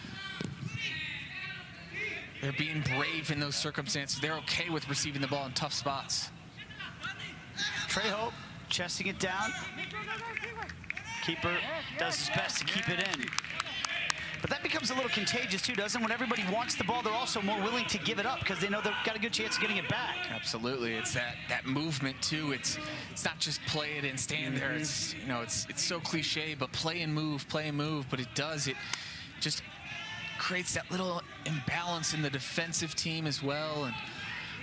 They're being brave in those circumstances. They're okay with receiving the ball in tough spots. Trejo chesting it down. Keeper does his best to keep it in. But that becomes a little contagious too, doesn't it? When everybody wants the ball, they're also more willing to give it up because they know they've got a good chance of getting it back. Absolutely. It's that movement too. It's not just play it and stand there. It's, you know, it's so cliche, but play and move, but it does. It just creates that little imbalance in the defensive team as well. And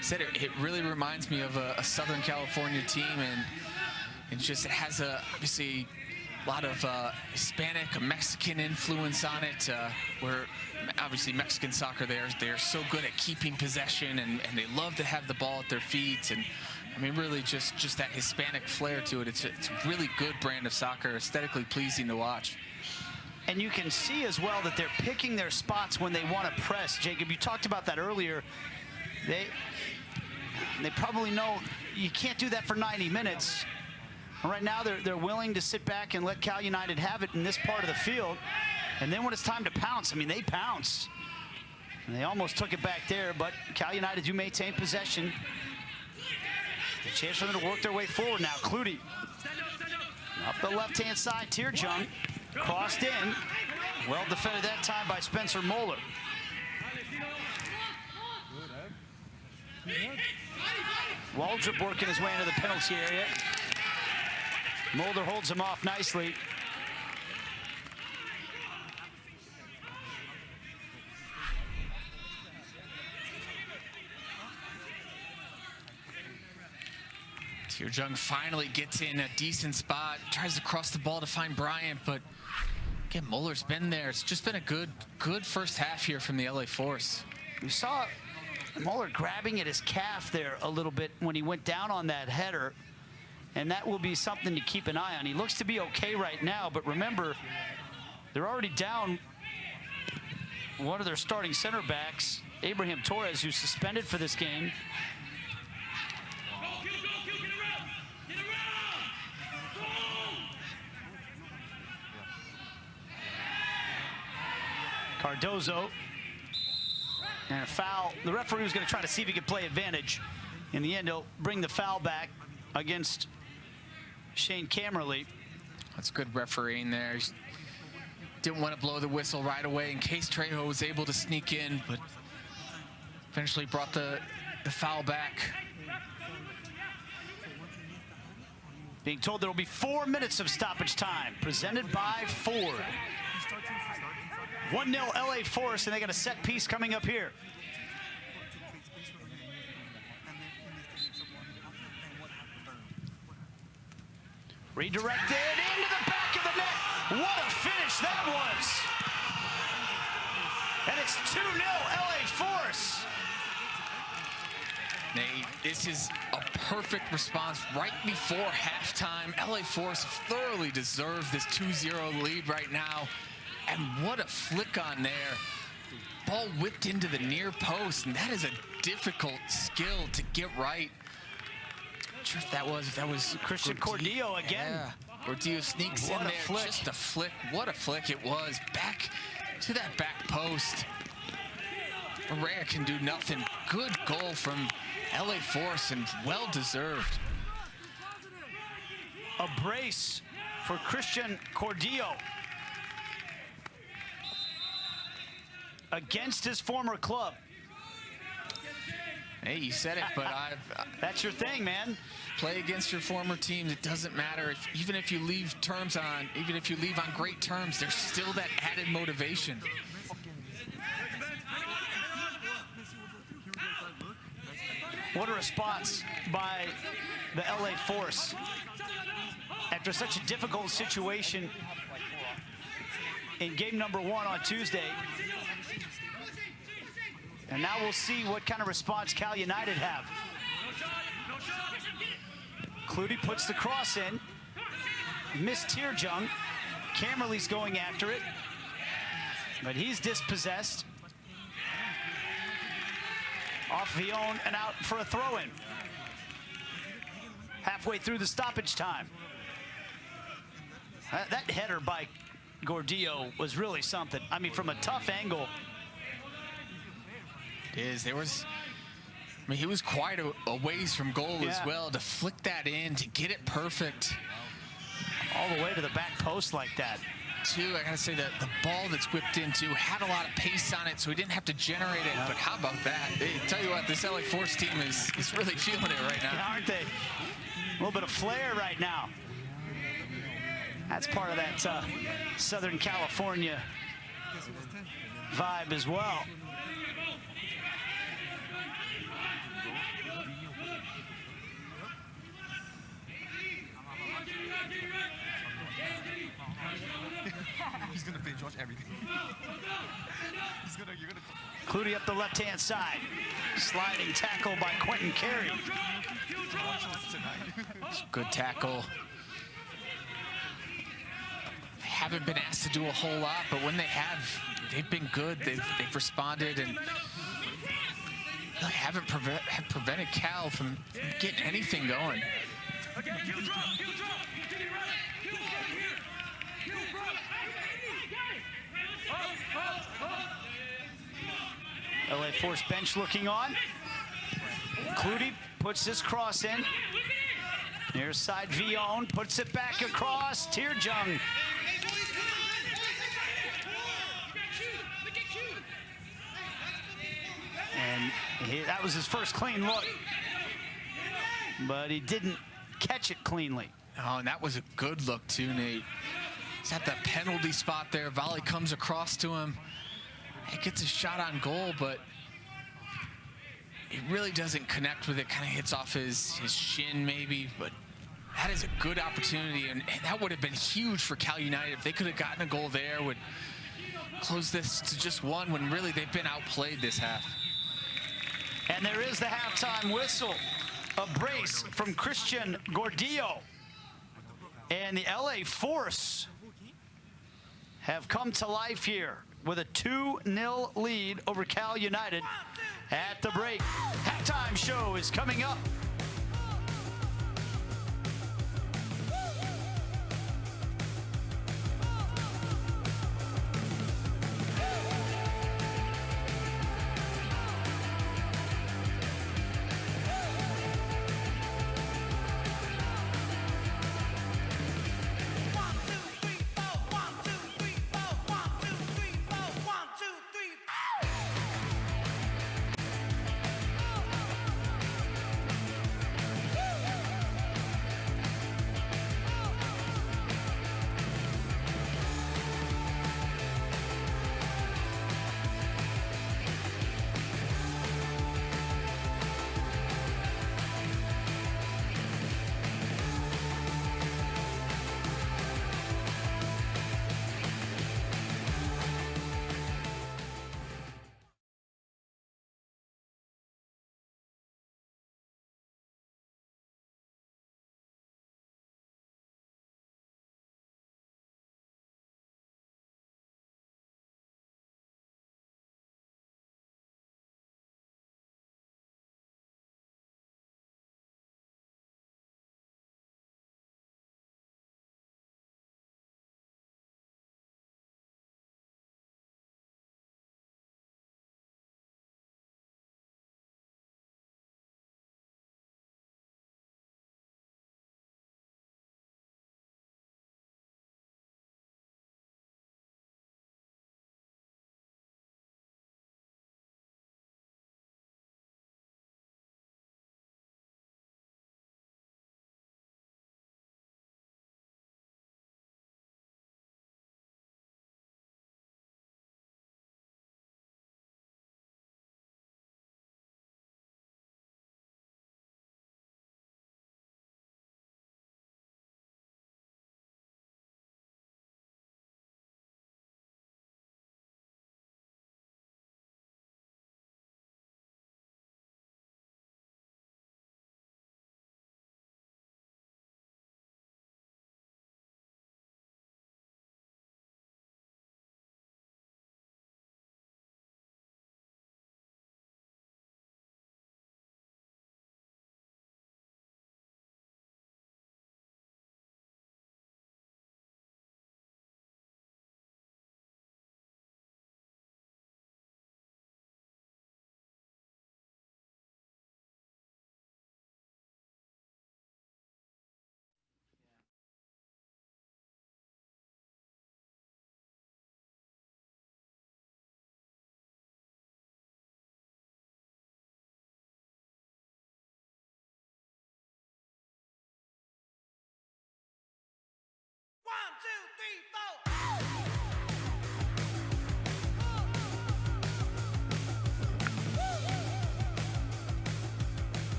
said it really reminds me of a Southern California team, and it has obviously a lot of Hispanic, Mexican influence on it, where obviously Mexican soccer, they're so good at keeping possession, and they love to have the ball at their feet. And I mean, really just that Hispanic flair to it. It's a really good brand of soccer, aesthetically pleasing to watch. And you can see as well that they're picking their spots when they want to press. Jacob, you talked about that earlier. They probably know you can't do that for 90 minutes. Right now, they're willing to sit back and let Cal United have it in this part of the field. And then when it's time to pounce, I mean, they pounce. And they almost took it back there, but Cal United do maintain possession. A chance for them to work their way forward now. Clutie up the left-hand side. Tirjung crossed in. Well defended that time by Spencer Moeller. Waldrop working his way into the penalty area. Mulder holds him off nicely. Tearjung finally gets in a decent spot, tries to cross the ball to find Bryant, but again, Muller's been there. It's just been a good first half here from the LA Force. We saw Muller grabbing at his calf there a little bit when he went down on that header, and that will be something to keep an eye on. He looks to be okay right now, but remember, they're already down one of their starting center backs, Abraham Torres, who's suspended for this game. Cardozo, and a foul. The referee was going to try to see if he could play advantage. In the end, he'll bring the foul back against Shane Camerly. That's good refereeing there. He didn't want to blow the whistle right away in case Trejo was able to sneak in, but eventually brought the foul back. Being told there will be 4 minutes of stoppage time, presented by Ford. 1-0 LA Force, and they got a set piece coming up here. Redirected into the back of the net. What a finish that was. And it's 2-0 LA Force. Nate, this is a perfect response right before halftime. LA Force thoroughly deserve this 2-0 lead right now. And what a flick on there. Ball whipped into the near post, and that is a difficult skill to get right. Not sure if that was Christian Cordillo again. Yeah. Cordillo sneaks in there, just a flick. What a flick it was. Back to that back post. Correa can do nothing. Good goal from LA Force, and well-deserved. A brace for Christian Cordillo. Against his former club. Hey, you said it, but that's your thing, man. Play against your former team. It doesn't matter. Even if you leave on great terms, there's still that added motivation. What a response by the LA Force. After such a difficult situation in game number 1 on Tuesday. And now we'll see what kind of response Cal United have. Clutie puts the cross in. Missed Tearjung. Camerly's going after it. But he's dispossessed. Off Villon and out for a throw-in. Halfway through the stoppage time. That header by Gordillo was really something. I mean, from a tough angle. He was quite a ways from goal as well. To flick that in, to get it perfect. All the way to the back post like that. Too, I gotta say that the ball that's whipped into had a lot of pace on it, so he didn't have to generate it. But how about that? Tell you what, this LA Force team is really feeling it right now. Yeah, aren't they? A little bit of flair right now. That's part of that Southern California vibe as well. He's gonna binge watch everything. You're gonna. Clutie up the left-hand side. Sliding tackle by Quentin Carey. Good tackle. They haven't been asked to do a whole lot, but when they have, they've been good. They've responded and really haven't prevented Cal from getting anything going. LA Force bench looking on. Clutie puts this cross in. Near side, Villon puts it back across. Tearjung. That was his first clean look, but he didn't catch it cleanly. Oh, and that was a good look too, Nate. He's at the penalty spot there. Volley comes across to him. He gets a shot on goal, but he really doesn't connect with it. Kind of hits off his shin maybe, but that is a good opportunity, and that would have been huge for Cal United if they could have gotten a goal there. Would close this to just one when really they've been outplayed this half. And there is the halftime whistle. A brace from Christian Gordillo. And the LA Force have come to life here with a 2-0 lead over Cal United at the break. Halftime show is coming up.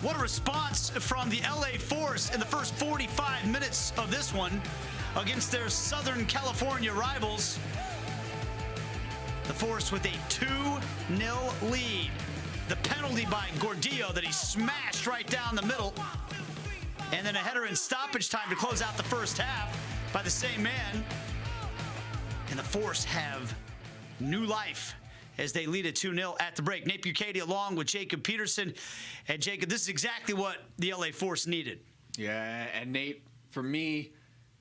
What a response from the LA Force in the first 45 minutes of this one against their Southern California rivals. The Force with a 2-0 lead. The penalty by Gordillo that he smashed right down the middle. And then a header in stoppage time to close out the first half by the same man. And the Force have new life as they lead at 2-0 at the break. Nate Bucati along with Jacob Peterson. And Jacob, this is exactly what the LA Force needed. Yeah, and Nate, for me,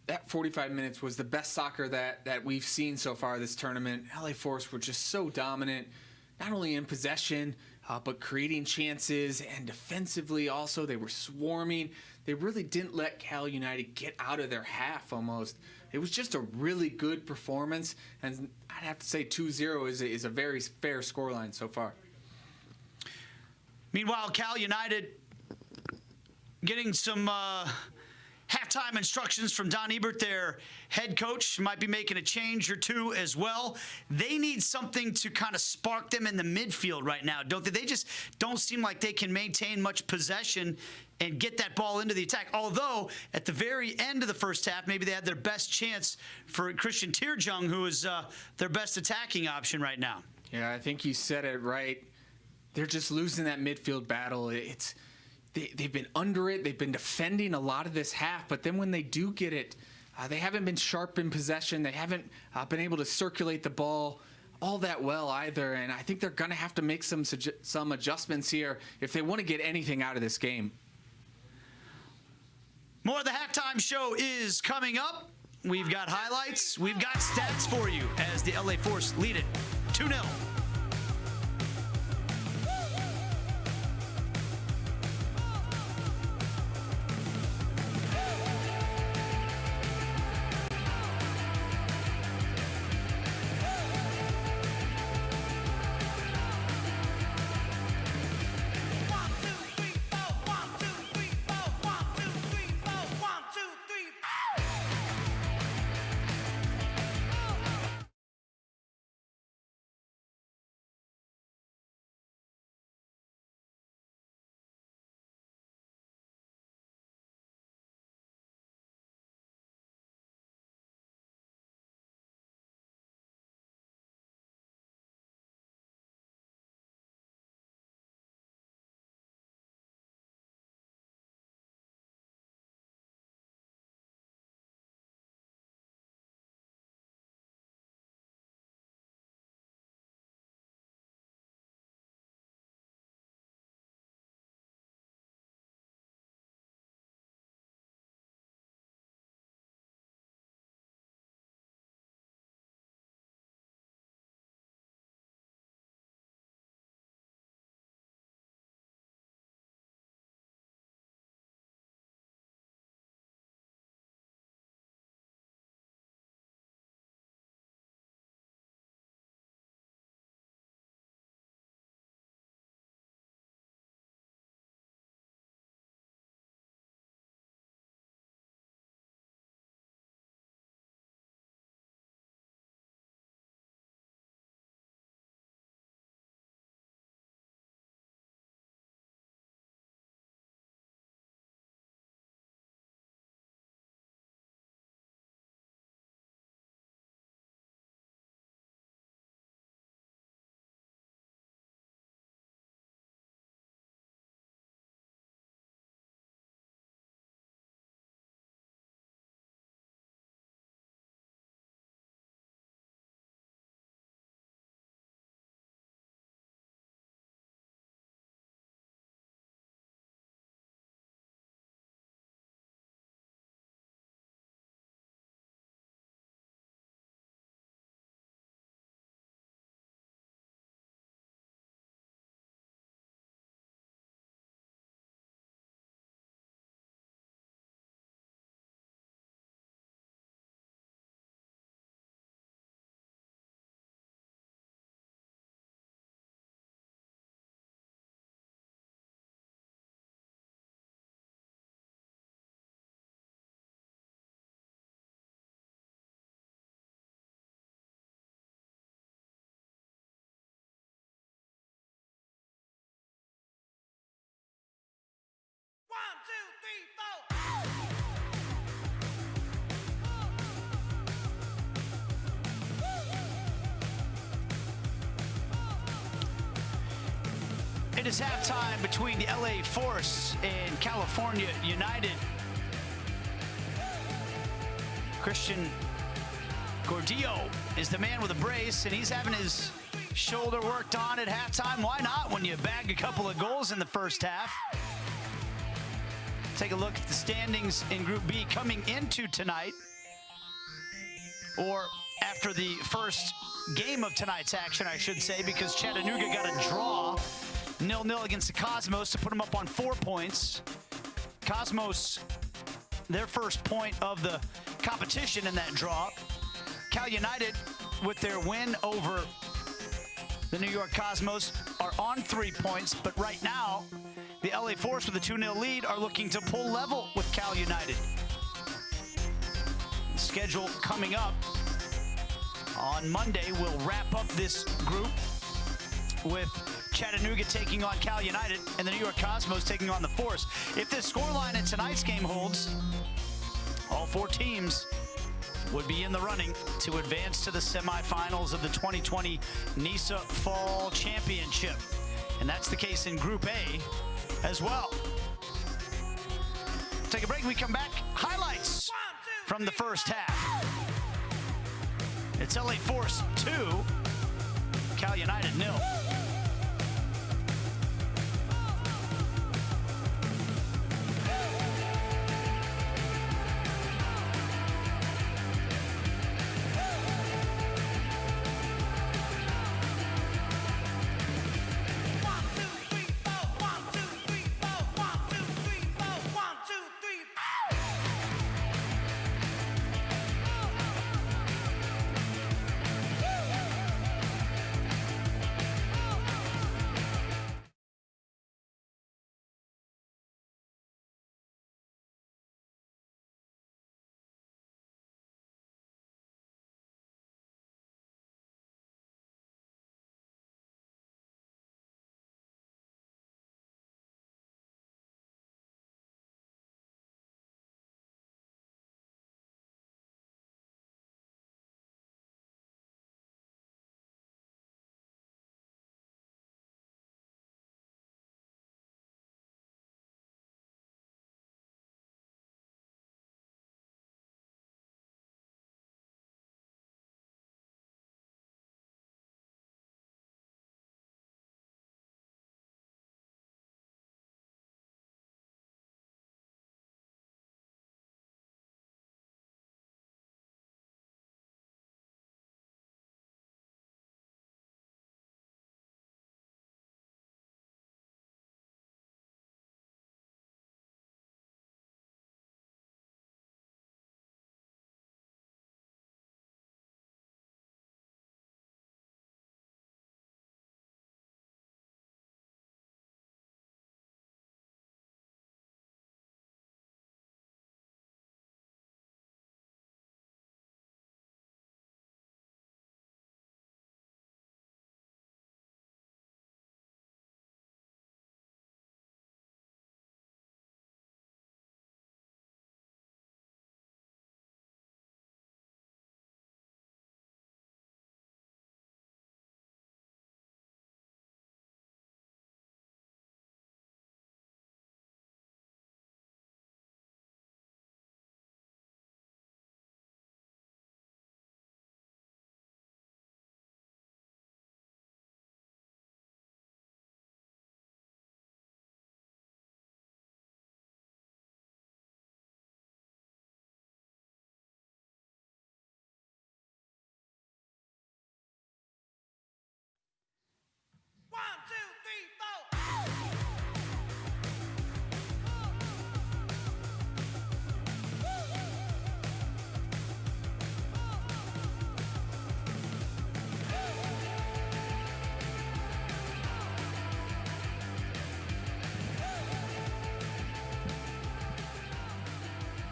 that 45 minutes was the best soccer that we've seen so far this tournament. LA Force were just so dominant, not only in possession, but creating chances, and defensively also. They were swarming. They really didn't let Cal United get out of their half almost. It was just a really good performance, and I'd have to say 2-0 is a very fair scoreline so far. Meanwhile, Cal United getting some halftime instructions from Don Ebert, their head coach. Might be making a change or two as well. They need something to kind of spark them in the midfield right now, don't they? They just don't seem like they can maintain much possession and get that ball into the attack. Although, at the very end of the first half, maybe they had their best chance for Christian Tierjung, who is their best attacking option right now. Yeah, I think you said it right. They're just losing that midfield battle. They've been under it. They've been defending a lot of this half, but then when they do get it, they haven't been sharp in possession. They haven't been able to circulate the ball all that well either, and I think they're going to have to make some adjustments here if they want to get anything out of this game. More of the halftime show is coming up. We've got highlights. We've got stats for you as the LA Force lead it 2-0. It is halftime between the LA Force and California United. Christian Gordillo is the man with a brace, and he's having his shoulder worked on at halftime. Why not when you bag a couple of goals in the first half? Take a look at the standings in Group B coming into tonight, or after the first game of tonight's action, I should say, because Chattanooga got a draw 0-0 against the Cosmos to put them up on 4 points. Cosmos, their first point of the competition in that draw. Cal United, with their win over The New York Cosmos are on 3 points, but right now, the LA Force with a 2-0 lead are looking to pull level with Cal United. Schedule coming up on Monday, we'll wrap up this group with Chattanooga taking on Cal United and the New York Cosmos taking on the Force. If this scoreline in tonight's game holds, all 4 teams would be in the running to advance to the semifinals of the 2020 NISA Fall Championship. And that's the case in Group A as well. Take a break. We come back. Highlights from the first half. It's LA Force 2, Cal United 0.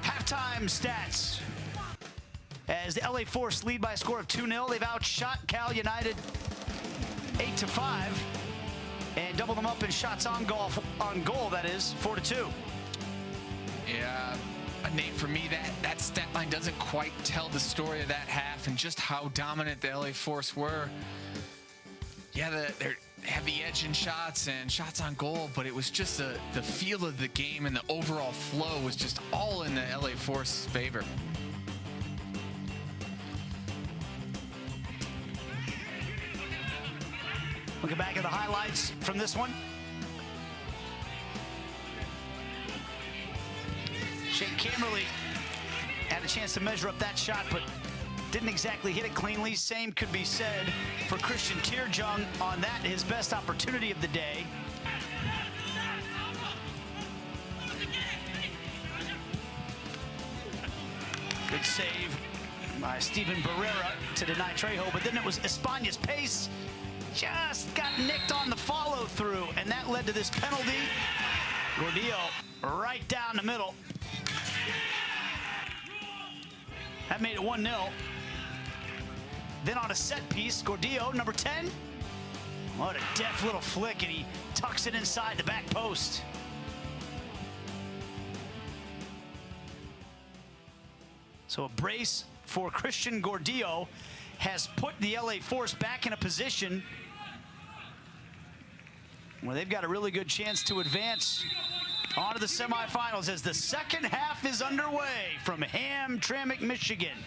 Halftime stats. As the LA Force lead by a score of 2-0, they've outshot Cal United 8-5 and doubled them up in shots on goal, that is, 4-2. Yeah, Nate, for me, that stat line doesn't quite tell the story of that half and just how dominant the LA Force were. Yeah, they have the edge in shots and shots on goal, but it was just the feel of the game and the overall flow was just all in the LA Force's favor. Looking back at the highlights from this one. Shane Camberley had a chance to measure up that shot, but didn't exactly hit it cleanly. Same could be said for Christian Tierjung on that, his best opportunity of the day. Good save by Steven Barrera to deny Trejo, but then it was Espana's pace. just got nicked on the follow-through, and that led to this penalty. Gordillo right down the middle. That made it 1-0. Then on a set piece, Gordillo, number 10. What a deft little flick, and he tucks it inside the back post. So a brace for Christian Gordillo has put the LA Force back in a position where they've got a really good chance to advance onto the semifinals as the second half is underway from Hamtramck, Michigan.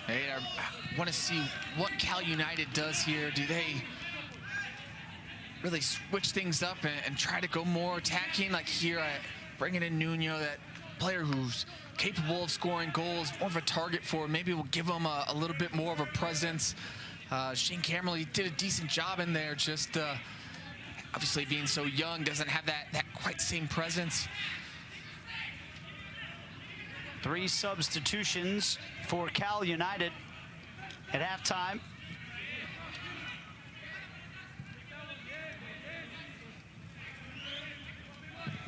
Hey, I want to see what Cal United does here. Do they really switch things up and try to go more attacking? Like here, bringing in Nuno, that player who's capable of scoring goals, more of a target for, maybe we'll give him a little bit more of a presence. Shane Camerly did a decent job in there, just obviously being so young, doesn't have that quite same presence. 3 substitutions for Cal United at halftime.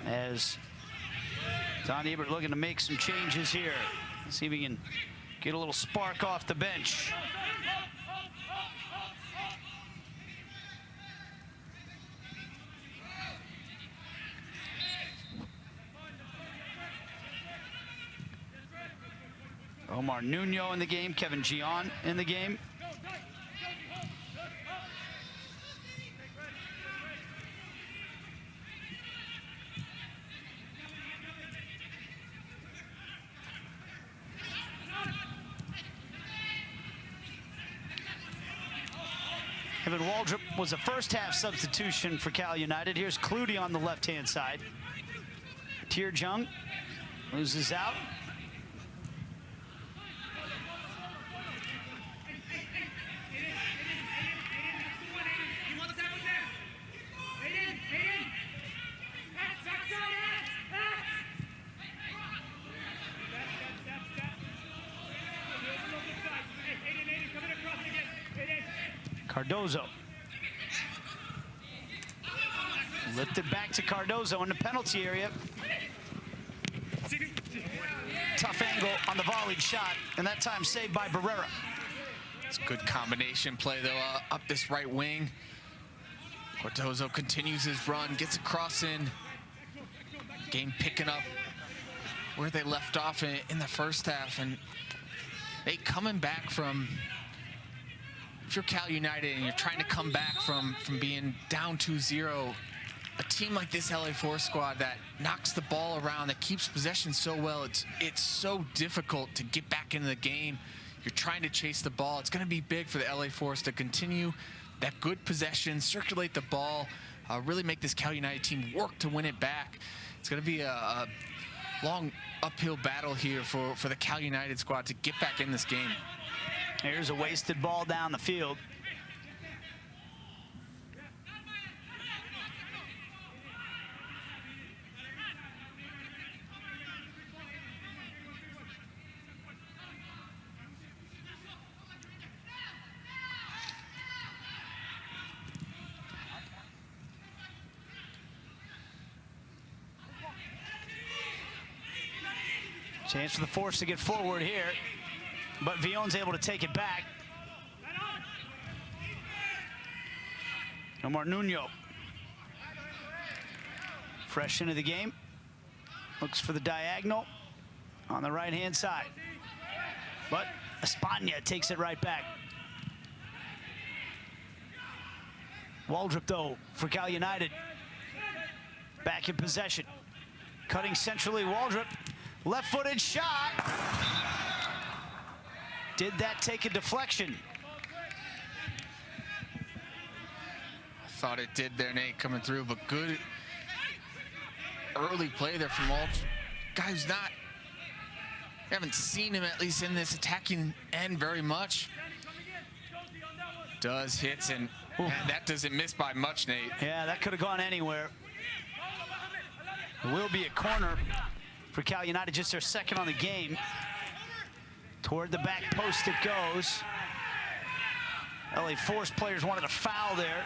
As Don Ebert looking to make some changes here. See if we can get a little spark off the bench. Omar Nuno in the game, Kevin Gian in the game. Evan Waldrop was a first half substitution for Cal United. Here's Clutie on the left-hand side. Tier Jung loses out. Cardozo. Lifted back to Cardozo in the penalty area. Tough angle on the volleyed shot, and that time saved by Barrera. It's a good combination play, though, up this right wing. Cardozo continues his run, gets a cross in. Game picking up where they left off in the first half, and they coming back from, if you're Cal United and you're trying to come back from being down 2-0, a team like this LA Force squad that knocks the ball around, that keeps possession so well, it's so difficult to get back into the game. You're trying to chase the ball. It's going to be big for the LA Force to continue that good possession, circulate the ball, really make this Cal United team work to win it back. It's going to be a long uphill battle here for the Cal United squad to get back in this game. Here's a wasted ball down the field. Chance for the Force to get forward here, but Villon's able to take it back. Omar Nuno. Fresh into the game. Looks for the diagonal on the right-hand side. But Espana takes it right back. Waldrop, though, for Cal United. Back in possession. Cutting centrally, Waldrop. Left-footed shot. Did that take a deflection? I thought it did there, Nate, coming through, but good early play there from Waldrop. Guy's not, haven't seen him at least in this attacking end very much. Does hits, and that doesn't miss by much, Nate. Yeah, that could have gone anywhere. It will be a corner for Cal United, just their second on the game. Toward the back post it goes. LA Force players wanted a foul there.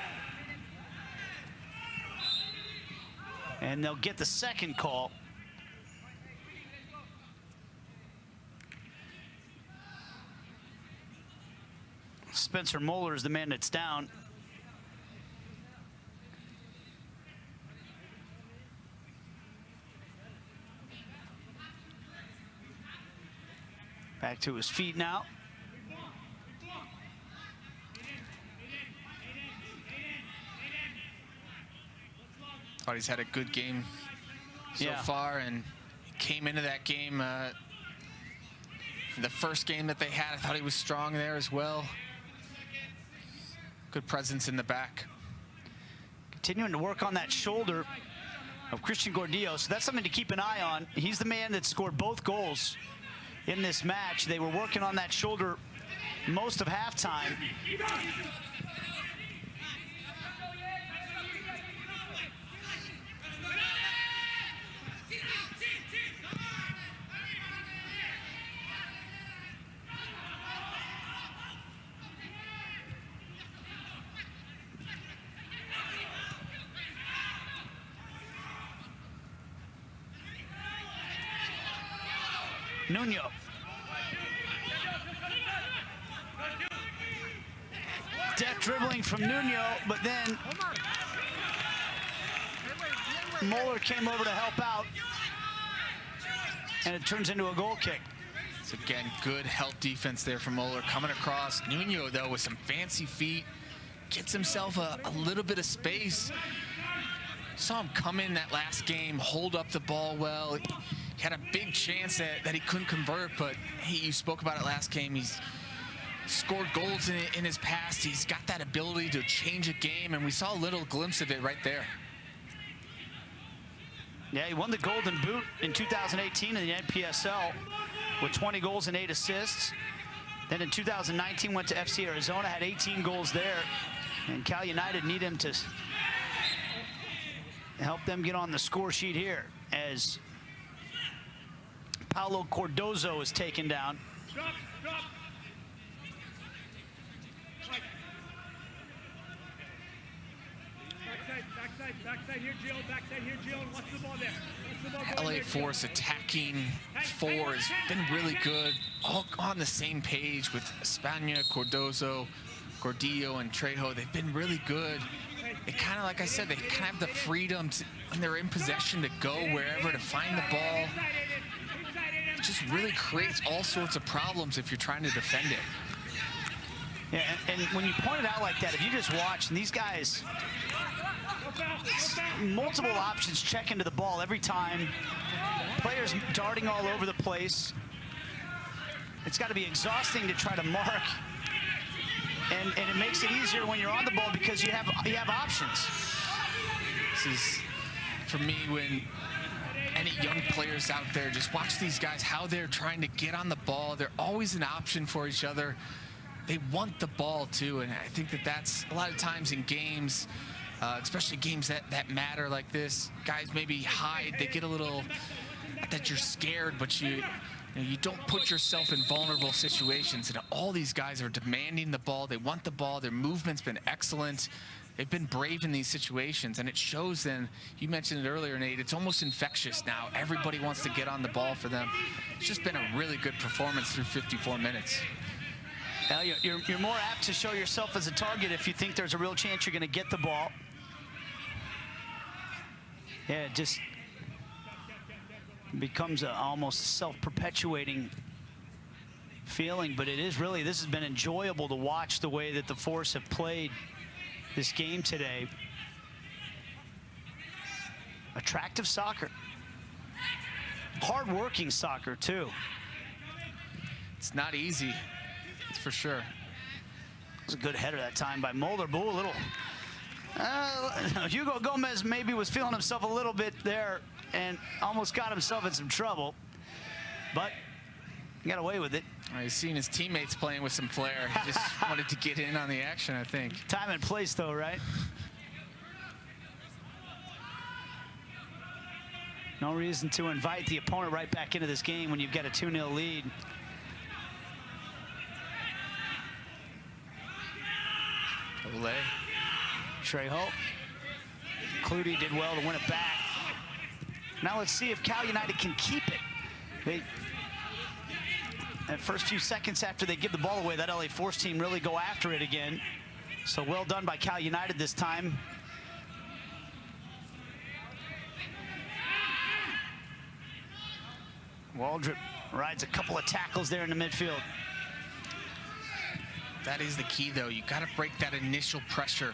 And they'll get the second call. Spencer Moeller is the man that's down. Back to his feet now. Thought he's had a good game so far, and he came into that game, the first game that they had, I thought he was strong there as well. Good presence in the back. Continuing to work on that shoulder of Christian Gordillo, so that's something to keep an eye on. He's the man that scored both goals in this match. They were working on that shoulder most of halftime. Nuno. Deft dribbling from Nuno, but then Moeller came over to help out, and it turns into a goal kick. It's again good help defense there from Moeller coming across. Nuno, though, with some fancy feet, gets himself a little bit of space. Saw him come in that last game, hold up the ball well. He had a big chance that he couldn't convert, but hey, you spoke about it last game. He's scored goals in his past. He's got that ability to change a game, and we saw a little glimpse of it right there. Yeah, he won the Golden Boot in 2018 in the NPSL with 20 goals and 8 assists. Then in 2019 went to FC Arizona, had 18 goals there. And Cal United need him to help them get on the score sheet here as Paulo Cardozo is taken down. Drop. Backside here, Gio. Backside here, Gio. Watch the ball there. LA Force attacking four has been really good. All on the same page with Espana, Cardozo, Gordillo, and Trejo. They've been really good. They kind of, like I said, they kind of have the freedom to, when they're in possession, to go wherever, to find the ball. It just really creates all sorts of problems if you're trying to defend it. Yeah, and when you point it out like that, if you just watch, and these guys, multiple options check into the ball every time. Players darting all over the place. It's got to be exhausting to try to mark. And it makes it easier when you're on the ball because you have options. This is, for me, when any young players out there, just watch these guys, how they're trying to get on the ball. They're always an option for each other. They want the ball, too, and I think that's a lot of times in games, especially games that matter like this, guys maybe hide. They get a little, not that you're scared, but you don't put yourself in vulnerable situations, and all these guys are demanding the ball. They want the ball. Their movement's been excellent. They've been brave in these situations, and it shows then. You mentioned it earlier, Nate. It's almost infectious now. Everybody wants to get on the ball for them. It's just been a really good performance through 54 minutes. Well, you're more apt to show yourself as a target if you think there's a real chance you're going to get the ball. Yeah, it just becomes a almost self-perpetuating feeling, but it is really, this has been enjoyable to watch the way that the Force have played this game today. Attractive soccer. Hard-working soccer, too. It's not easy, that's for sure. It was a good header that time by Moeller. But a little... Hugo Gomez maybe was feeling himself a little bit there and almost got himself in some trouble, but he got away with it. He's seen his teammates playing with some flair. He just wanted to get in on the action, I think. Time and place, though, right? No reason to invite the opponent right back into this game when you've got a 2-0 lead. Olay. Trejo. Clutie did well to win it back. Now let's see if Cal United can keep it. That first few seconds after they give the ball away, that LA Force team really go after it again. So well done by Cal United this time. Waldrop rides a couple of tackles there in the midfield. That is the key, though. You got to break that initial pressure.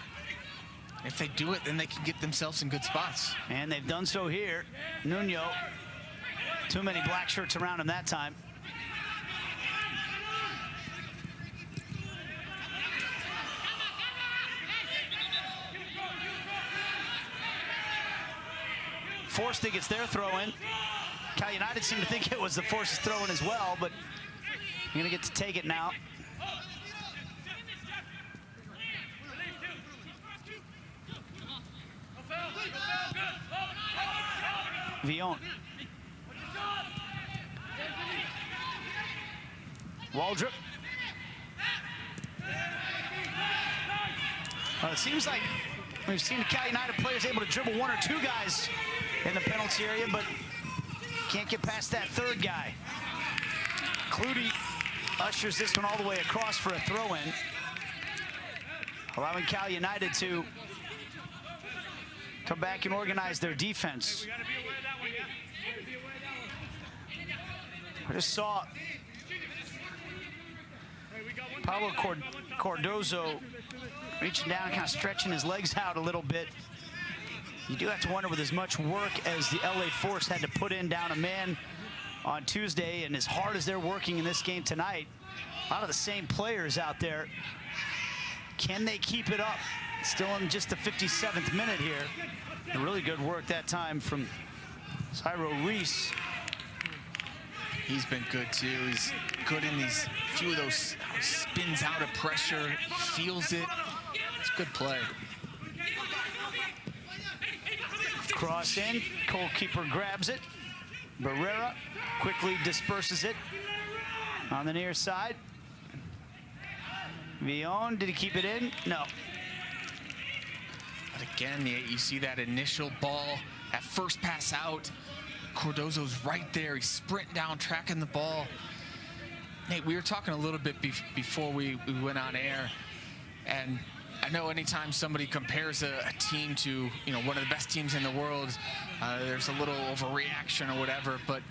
If they do it, then they can get themselves in good spots. And they've done so here. Nuno, too many black shirts around him that time. Force think it's their throw-in. Cal United seem to think it was the Force's throw-in as well, but you're gonna get to take it now. Villon. Waldrop. It seems like we've seen the Cal United players able to dribble one or two guys in the penalty area, but can't get past that third guy. Clutie ushers this one all the way across for a throw-in, allowing Cal United to come back and organize their defense. I just saw Pablo Cardozo reaching down, kind of stretching his legs out a little bit. You do have to wonder, with as much work as the LA Force had to put in down a man on Tuesday, and as hard as they're working in this game tonight, a lot of the same players out there. Can they keep it up? Still in just the 57th minute here. A really good work that time from Cairo Reese. He's been good too. He's good in these few of those spins out of pressure, feels it. It's good play. Cross in, goalkeeper grabs it. Barrera quickly disperses it on the near side. Villon, did he keep it in? No. But again, you see that initial ball, that first pass out. Cardozo's right there. He's sprinting down, tracking the ball. Nate, we were talking a little bit before we went on air, and I know anytime somebody compares a team to, you know, one of the best teams in the world, there's a little overreaction or whatever, but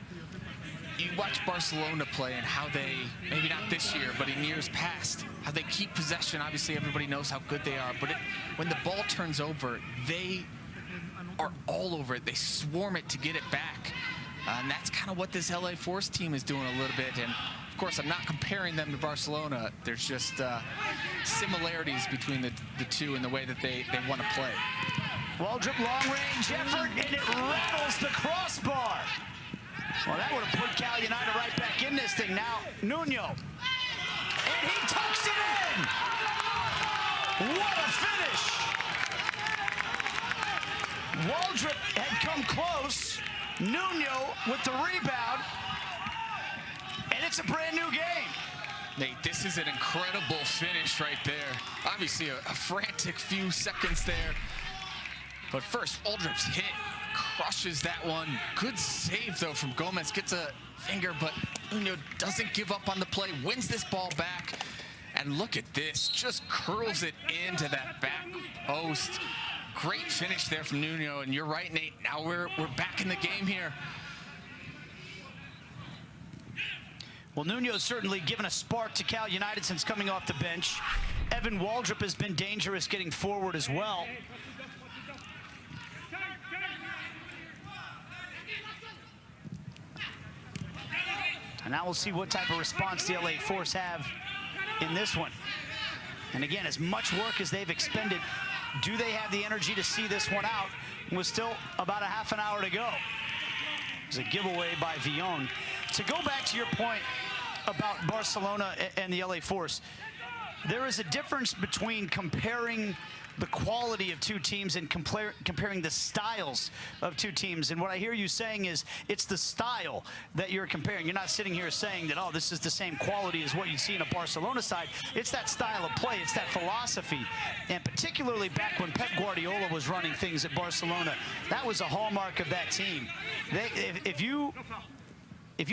you watch Barcelona play and how they, maybe not this year, but in years past, how they keep possession. Obviously, everybody knows how good they are, but when the ball turns over, they are all over it. They swarm it to get it back. And that's kind of what this LA Force team is doing a little bit. And of course, I'm not comparing them to Barcelona. There's just similarities between the two in the way that they want to play. Waldrop, long-range effort, and it rattles the crossbar. Well, that would have put Cal United right back in this thing. Now, Nuno. And he tucks it in. What a finish. Waldrop had come close. Nuno with the rebound. And it's a brand new game. Nate, this is an incredible finish right there. Obviously, a frantic few seconds there. But first, Waldrop's hit. Crushes that one. Good save, though, from Gomez. Gets a finger, but Nuno doesn't give up on the play. Wins this ball back. And look at this. Just curls it into that back post. Great finish there from Nuno. And you're right, Nate. Now we're back in the game here. Well, Nuno's certainly given a spark to Cal United since coming off the bench. Evan Waldrop has been dangerous getting forward as well. And now we'll see what type of response the LA Force have in this one. And again, as much work as they've expended, do they have the energy to see this one out with still about a half an hour to go? It's a giveaway by Villon. To go back to your point about Barcelona and the LA Force, there is a difference between comparing the quality of two teams and comparing the styles of two teams. And what I hear you saying is it's the style that you're comparing. You're not sitting here saying that, oh, this is the same quality as what you see in a Barcelona side. It's that style of play. It's that philosophy. And particularly back when Pep Guardiola was running things at Barcelona, that was a hallmark of that team. If you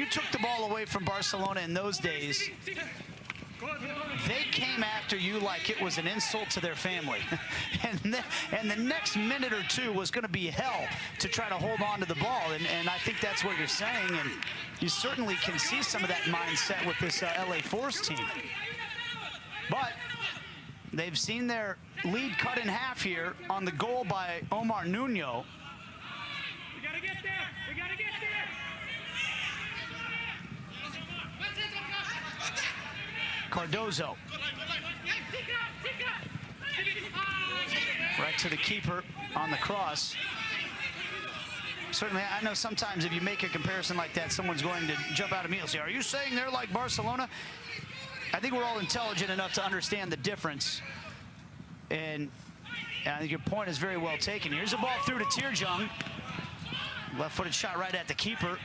took the ball away from Barcelona in those days, they came after you like it was an insult to their family. and the next minute or two was going to be hell to try to hold on to the ball. And I think that's what you're saying. And you certainly can see some of that mindset with this LA Force team. But they've seen their lead cut in half here on the goal by Omar Nuno. We gotta get there. We gotta get there. Cardozo. Right to the keeper on the cross. Certainly, I know sometimes if you make a comparison like that, someone's going to jump out at me and say, are you saying they're like Barcelona? I think we're all intelligent enough to understand the difference. And I think your point is very well taken. Here's a ball through to Tirjung. Left-footed shot right at the keeper.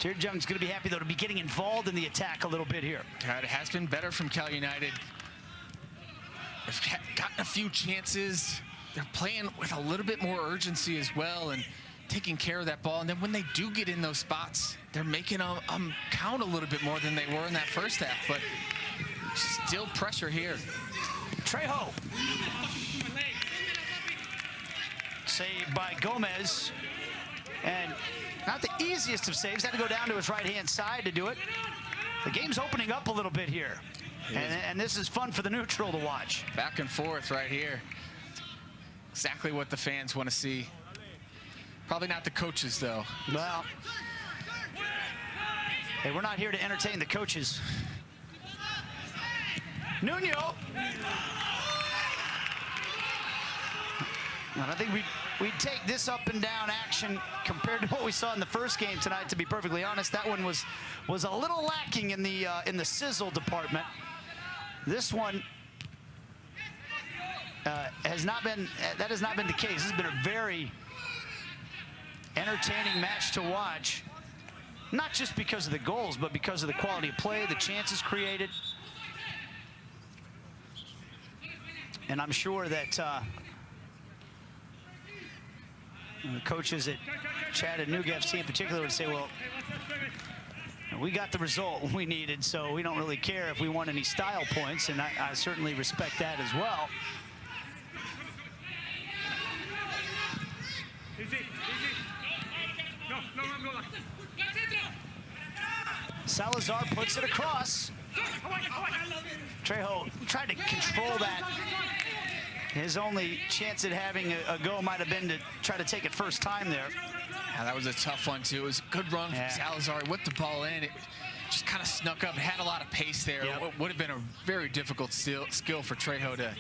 Tirjung's going to be happy, though, to be getting involved in the attack a little bit here. It has been better from Cal United. They've gotten a few chances. They're playing with a little bit more urgency as well and taking care of that ball. And then when they do get in those spots, they're making them count a little bit more than they were in that first half. But still pressure here. Trejo. Saved by Gomez. And not the easiest of saves. Had to go down to his right-hand side to do it. The game's opening up a little bit here. And this is fun for the neutral to watch. Back and forth right here. Exactly what the fans want to see. Probably not the coaches, though. Well, hey, we're not here to entertain the coaches. Nuno. And I think we'd take this up and down action compared to what we saw in the first game tonight, to be perfectly honest. That one was a little lacking in the sizzle department. This one has not been the case. This has been a very entertaining match to watch, not just because of the goals, but because of the quality of play, the chances created. And I'm sure that the coaches at Chattanooga FC in particular would say, well, we got the result we needed, so we don't really care if we won any style points, and I certainly respect that as well. Salazar puts it across. Trejo tried to control that. His only chance at having a go might have been to try to take it first time there. Yeah, that was a tough one, too. It was a good run from Salazar. He whipped the ball in. It just kind of snuck up. It had a lot of pace there. Yep. It would have been a very difficult skill for Trejo to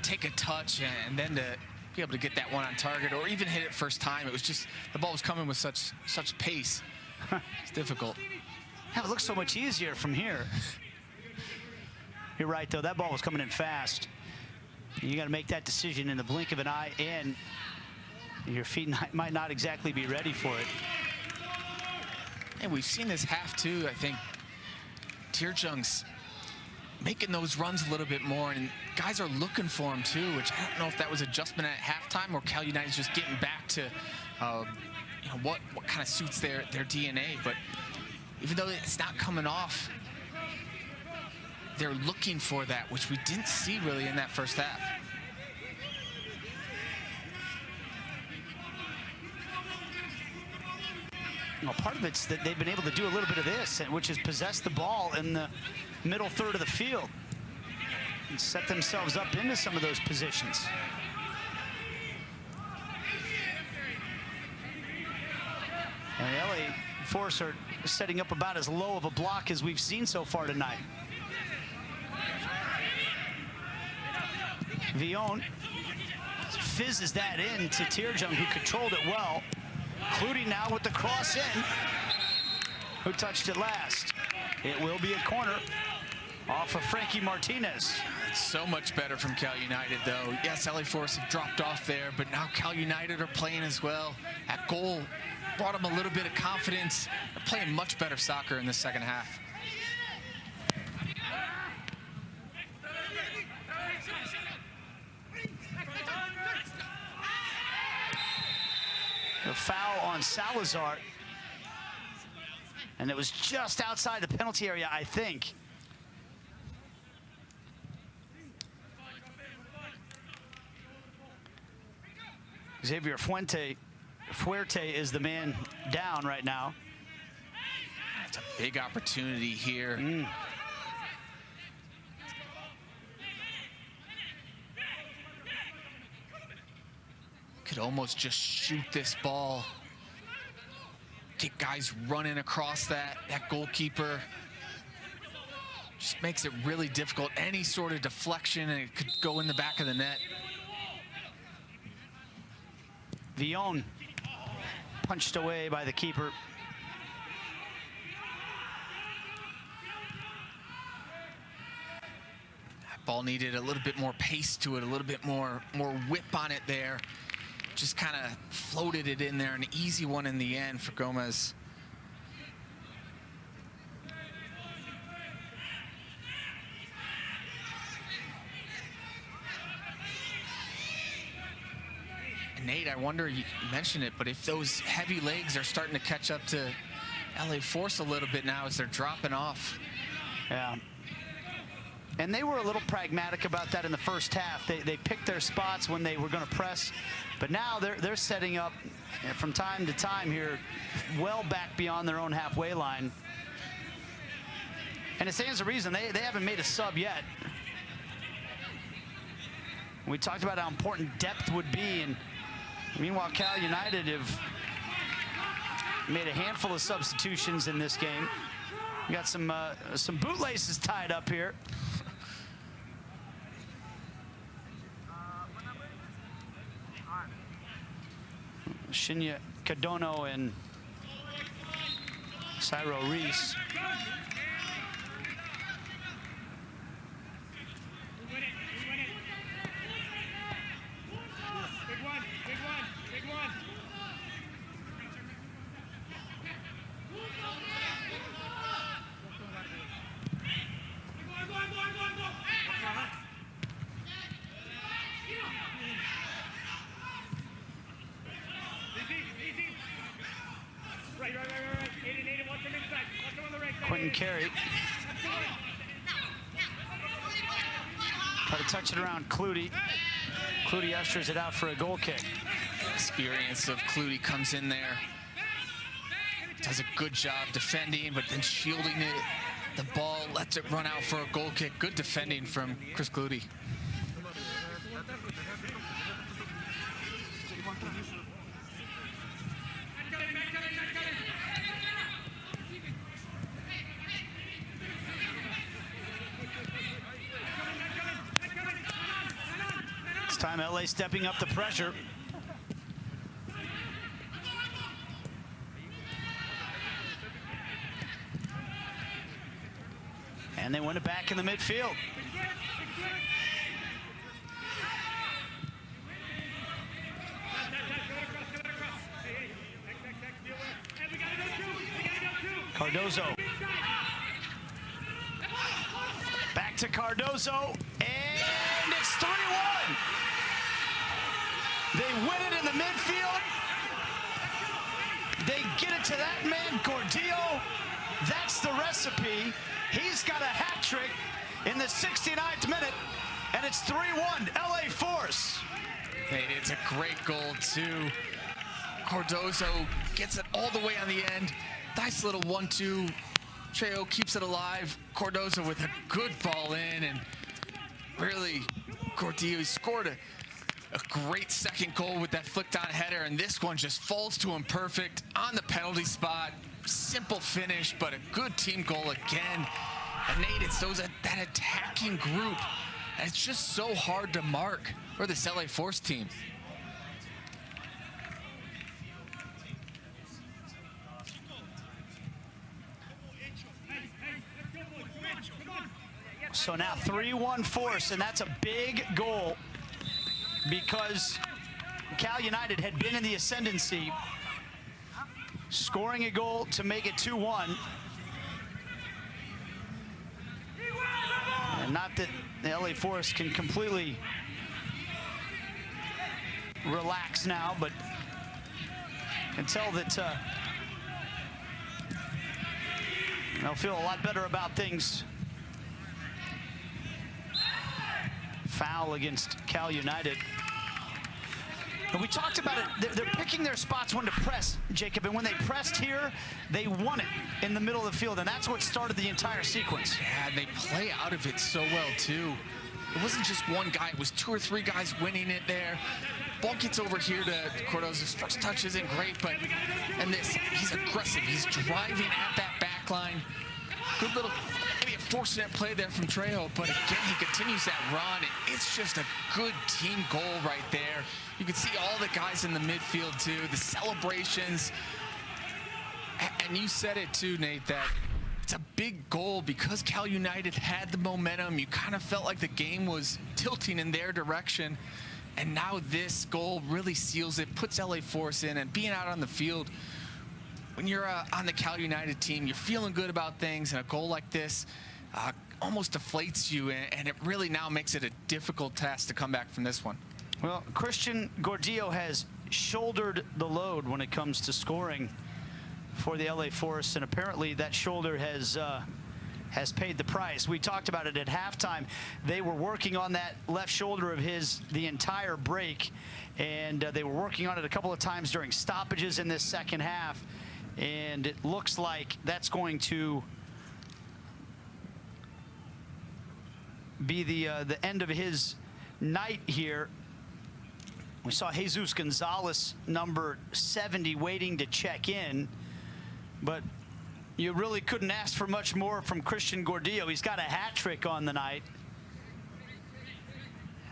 take a touch and then to be able to get that one on target or even hit it first time. It was just, the ball was coming with such pace. It's difficult. Yeah, it looks so much easier from here. You're right, though. That ball was coming in fast. You got to make that decision in the blink of an eye, and your feet might not exactly be ready for it. And we've seen this half, too. I think Tirjung's making those runs a little bit more, and guys are looking for him, too, which I don't know if that was adjustment at halftime or Cal United's just getting back to what kind of suits their DNA. But even though it's not coming off, they're looking for that, which we didn't see really in that first half. Well, part of it's that they've been able to do a little bit of this, which is possess the ball in the middle third of the field and set themselves up into some of those positions. And the LA Force are setting up about as low of a block as we've seen so far tonight. Villon fizzes that in to Tirjung, who controlled it well. Clutie now with the cross in. Who touched it last? It will be a corner off of Frankie Martinez. So much better from Cal United, though. Yes, LA Force have dropped off there, but now Cal United are playing as well. That goal brought them a little bit of confidence. They're playing much better soccer in the second half. A foul on Salazar. And it was just outside the penalty area, I think. Xavier Fuerte is the man down right now. It's a big opportunity here. Could almost just shoot this ball. Get guys running across that goalkeeper. Just makes it really difficult. Any sort of deflection and it could go in the back of the net. Villon punched away by the keeper. That ball needed a little bit more pace to it, a little bit more whip on it there. Just kind of floated it in there, an easy one in the end for Gomez. Nate, I wonder, you mentioned it, but if those heavy legs are starting to catch up to LA Force a little bit now as they're dropping off. Yeah. And they were a little pragmatic about that in the first half. They picked their spots when they were going to press, but now they're setting up from time to time here, well back beyond their own halfway line. And it stands to reason they haven't made a sub yet. We talked about how important depth would be, and meanwhile, Cal United have made a handful of substitutions in this game. We got some bootlaces tied up here. Shinya Cadono and Cyro Reese. Quentin Carey. Try to touch it around Clutie. Clutie ushers it out for a goal kick. Experience of Clutie comes in there. Does a good job defending, but then shielding it. The ball lets it run out for a goal kick. Good defending from Chris Clutie. This time LA stepping up the pressure. And they win it back in the midfield. Cardozo. Back to Cardozo, and it's 3-1. They win it in the midfield. They get it to that man, Gordillo. That's the recipe. He's got a hat trick in the 69th minute, and it's 3-1, LA Force. Hey, it's a great goal, too. Cardozo gets it all the way on the end. Nice little 1-2. Trejo keeps it alive. Cardozo with a good ball in, and really, Gordillo scored a great second goal with that flicked on header, and this one just falls to him perfect on the penalty spot. Simple finish, but a good team goal again. And Nate, it's that attacking group. It's just so hard to mark for this LA Force team. So now 3-1 Force, and that's a big goal because Cal United had been in the ascendancy, scoring a goal to make it 2-1. And not that the LA Force can completely relax now, but can tell that they'll feel a lot better about things. Foul against Cal United. And we talked about it. They're picking their spots when to press, Jacob. And when they pressed here, they won it in the middle of the field. And that's what started the entire sequence. Yeah, and they play out of it so well, too. It wasn't just one guy. It was 2 or 3 guys winning it there. Ball gets over here to Cardozo's first touch isn't great, but and this, he's aggressive. He's driving at that back line. Good little, maybe a fortunate play there from Trejo, but again, he continues that run, and it's just a good team goal right there. You can see all the guys in the midfield, too, the celebrations. And you said it, too, Nate, that it's a big goal because Cal United had the momentum. You kind of felt like the game was tilting in their direction. And now this goal really seals it, puts LA Force in, and being out on the field, when you're on the Cal United team, you're feeling good about things, and a goal like this almost deflates you, and it really now makes it a difficult task to come back from this one. Well, Christian Gordillo has shouldered the load when it comes to scoring for the LA Force, and apparently that shoulder has paid the price. We talked about it at halftime. They were working on that left shoulder of his the entire break, and they were working on it a couple of times during stoppages in this second half. And it looks like that's going to be the end of his night here. We saw Jesus Gonzalez, number 70, waiting to check in, but you really couldn't ask for much more from Christian Gordillo. He's got a hat trick on the night.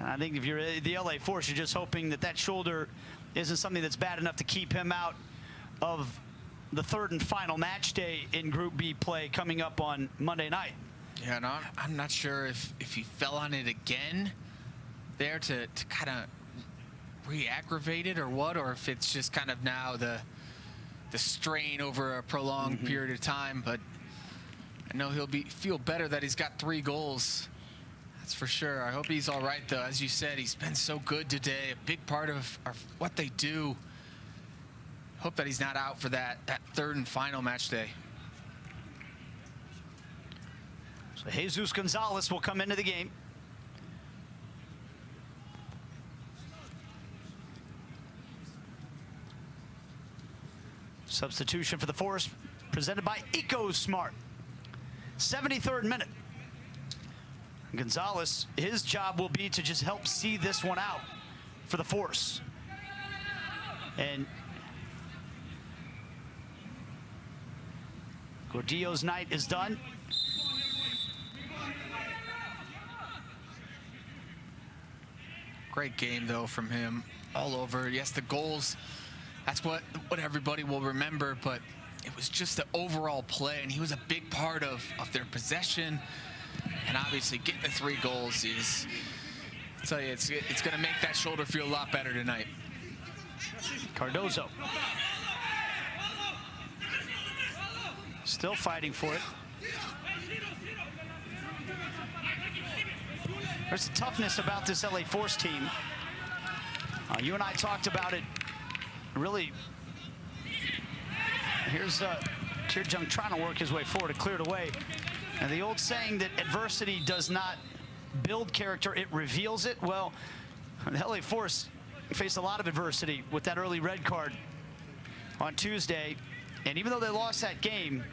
And I think if you're the LA Force, you're just hoping that that shoulder isn't something that's bad enough to keep him out of the third and final match day in Group B play coming up on Monday night. Yeah, no, I'm not sure if he fell on it again there to kind of re-aggravate it or what, or if it's just kind of now the strain over a prolonged period of time. But I know he'll feel better that he's got 3 goals. That's for sure. I hope he's all right, though. As you said, he's been so good today, a big part of what they do. Hope that he's not out for that third and final match day. So Jesus Gonzalez will come into the game. Substitution for the Force presented by EcoSmart. 73rd minute. Gonzalez, his job will be to just help see this one out for the Force. And Gordillo's night is done. Great game, though, from him all over. Yes, the goals, that's what everybody will remember, but it was just the overall play, and he was a big part of their possession. And obviously getting the 3 goals is, I'll tell you, it's going to make that shoulder feel a lot better tonight. Cardozo. Still fighting for it. There's a toughness about this LA Force team. You and I talked about it, really. Here's Tirjung trying to work his way forward to clear it away. And the old saying that adversity does not build character, it reveals it. Well, the LA Force faced a lot of adversity with that early red card on Tuesday. And even though they lost that game,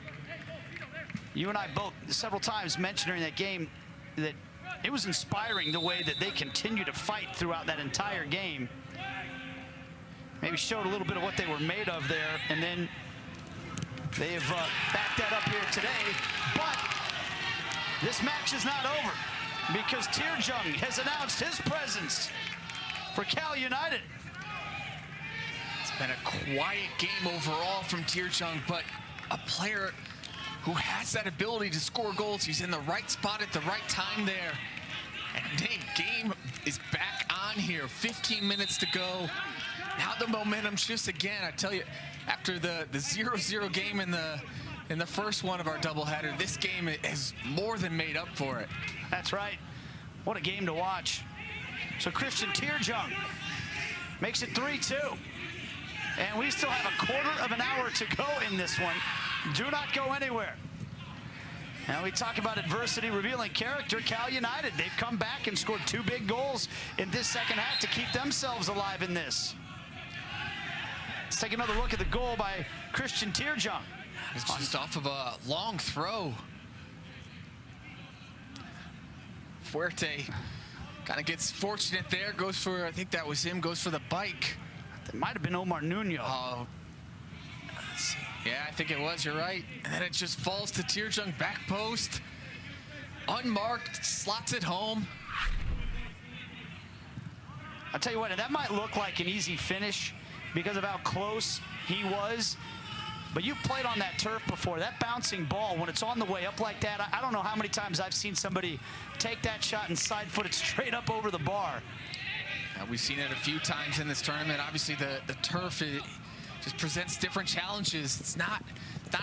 you and I both several times mentioned during that game that it was inspiring the way that they continue to fight throughout that entire game. Maybe showed a little bit of what they were made of there, and then they have backed that up here today. But this match is not over because Tirjung has announced his presence for Cal United. It's been a quiet game overall from Tirjung, but a player who has that ability to score goals. He's in the right spot at the right time there. And Nate, game is back on here. 15 minutes to go. Now the momentum shifts again. I tell you, after the 0-0 game in the first one of our doubleheader, this game has more than made up for it. That's right. What a game to watch. So Christian Tierjung makes it 3-2. And we still have a quarter of an hour to go in this one. Do not go anywhere. Now we talk about adversity revealing character. Cal United, they've come back and scored 2 big goals in this second half to keep themselves alive in this. Let's take another look at the goal by Christian Tierjung. It's just off of a long throw. Fuerte kind of gets fortunate there, goes for, I think that was him, goes for the bike. That might have been Omar Nuno. Oh, let's see. Yeah, I think it was, you're right. And then it just falls to Tierjung, back post. Unmarked, slots it home. I'll tell you what, and that might look like an easy finish because of how close he was. But you've played on that turf before. That bouncing ball, when it's on the way up like that, I don't know how many times I've seen somebody take that shot and side foot it straight up over the bar. We've seen it a few times in this tournament. Obviously, the turf just presents different challenges. It's not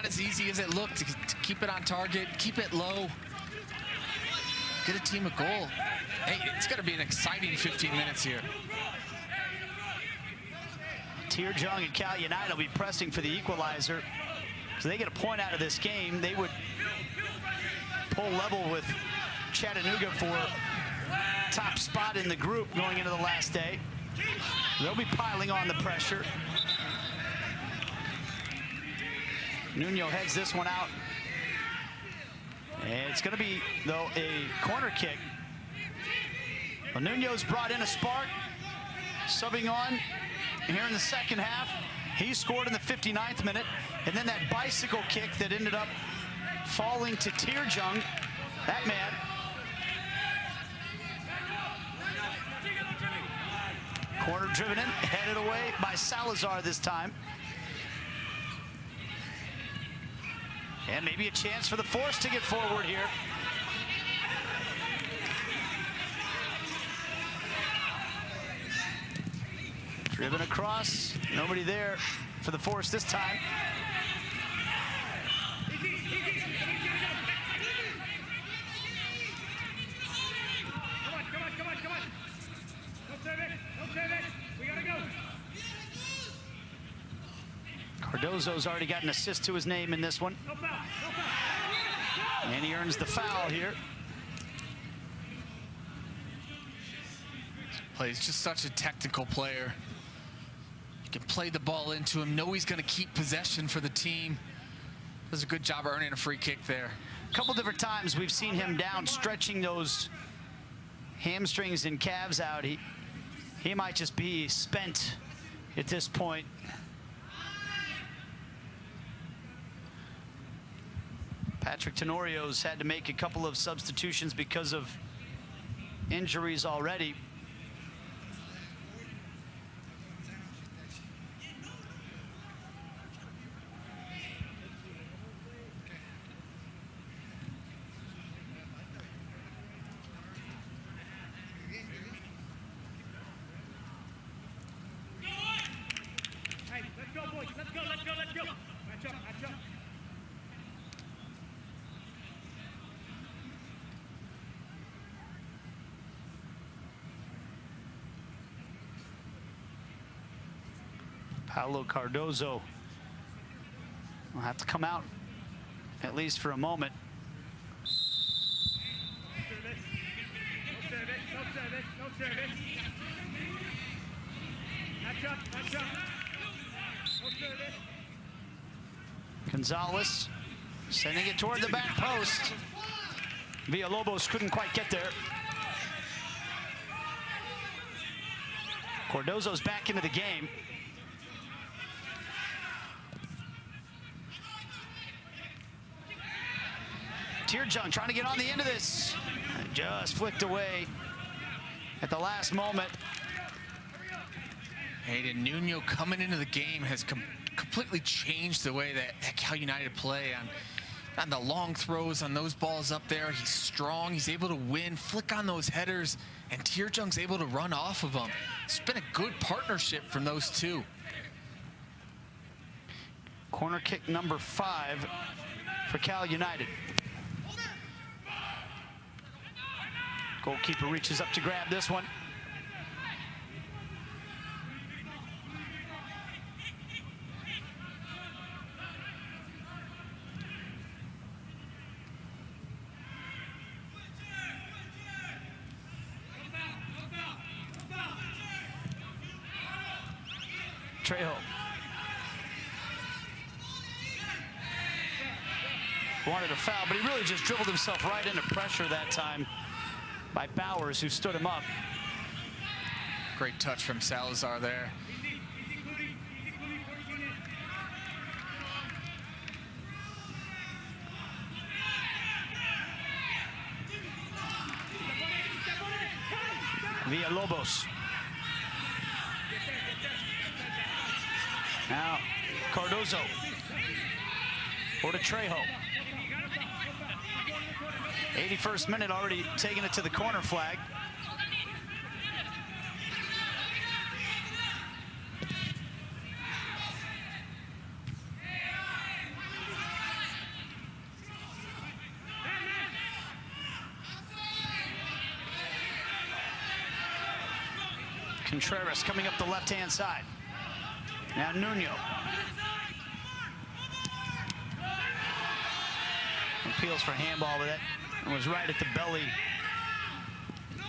as easy as it looked to keep it on target, keep it low, get a team a goal. Hey, it's going to be an exciting 15 minutes here. Tierjung and Cal United will be pressing for the equalizer. So they get a point out of this game. They would pull level with Chattanooga for top spot in the group going into the last day. They'll be piling on the pressure. Nuno heads this one out. And it's going to be, though, a corner kick. Well, Nuno's brought in a spark, subbing on here in the second half. He scored in the 59th minute. And then that bicycle kick that ended up falling to Tierjung. That man. Corner driven in, headed away by Salazar this time. And maybe a chance for the Force to get forward here. Driven across, nobody there for the Force this time. Come on. Don't serve it. We gotta go. Cardozo's already got an assist to his name in this one. No foul. And he earns the foul here. He's just such a technical player. You can play the ball into him, know he's going to keep possession for the team. Does a good job earning a free kick there. A couple different times we've seen him down, stretching those hamstrings and calves out. He might just be spent at this point. Patrick Tenorio's had to make a couple of substitutions because of injuries already. Hey, let's go, boys. Let's go. Match up. Paulo Cardozo will have to come out, at least for a moment. No service. Match up. No service. Gonzalez sending it toward the back post. Villalobos couldn't quite get there. Cardozo's back into the game. Tierjung trying to get on the end of this. Just flicked away at the last moment. Hayden Nuno coming into the game has completely changed the way that Cal United play. On the long throws on those balls up there, he's strong. He's able to win, flick on those headers, and Tearjung's able to run off of them. It's been a good partnership from those two. Corner kick number 5 for Cal United. Goalkeeper reaches up to grab this one. Trejo. Wanted a foul, but he really just dribbled himself right into pressure that time by Bowers, who stood him up. Great touch from Salazar there. Villalobos. Now, Cardozo. Or to Trejo. 81st minute, already taking it to the corner flag. Contreras coming up the left-hand side. Now Nuno. Appeals for handball, but that was right at the belly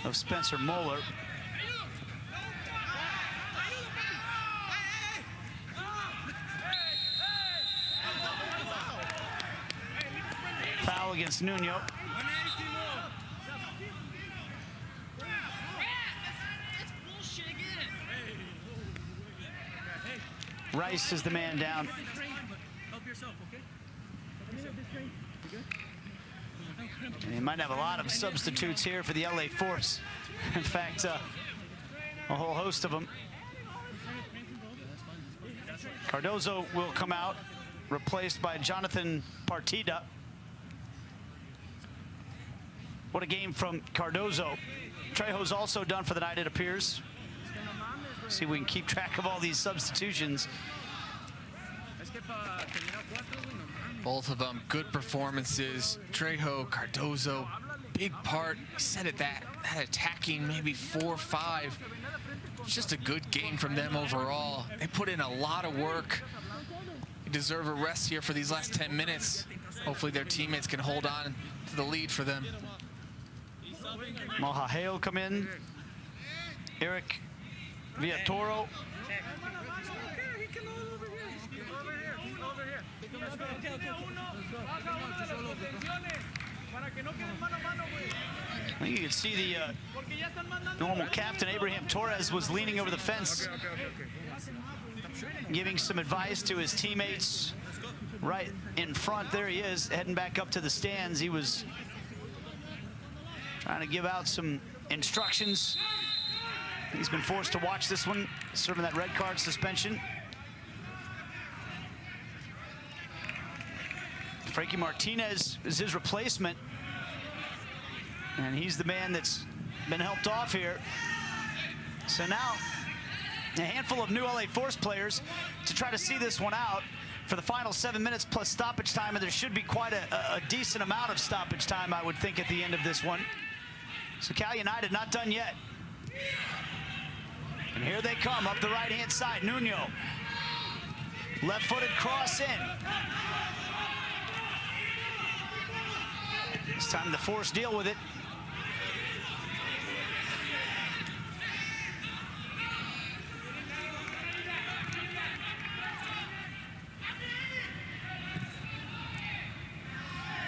of Spencer Moeller. Foul against Nuno. Rice is the man down. And he might have a lot of substitutes here for the LA Force. In fact, a whole host of them. Cardozo will come out, replaced by Jonathan Partida. What a game from Cardozo. Trejo's also done for the night, it appears. See if we can keep track of all these substitutions. Both of them good performances. Trejo, Cardozo, big part. I said it, that attacking maybe 4-5. It's just a good game from them overall. They put in a lot of work. They deserve a rest here for these last 10 minutes. Hopefully their teammates can hold on to the lead for them. Mohaje will come in. Eric Villatoro. I think you can see the normal captain, Abraham Torres, was leaning over the fence, giving some advice to his teammates right in front. There he is, heading back up to the stands. He was trying to give out some instructions. He's been forced to watch this one, serving that red card suspension. Frankie Martinez is his replacement, and he's the man that's been helped off here. So now, a handful of new LA Force players to try to see this one out for the final 7 minutes plus stoppage time, and there should be quite a decent amount of stoppage time, I would think, at the end of this one. So Cal United not done yet. And here they come up the right-hand side. Nuno, left-footed cross in. It's time the Force deal with it.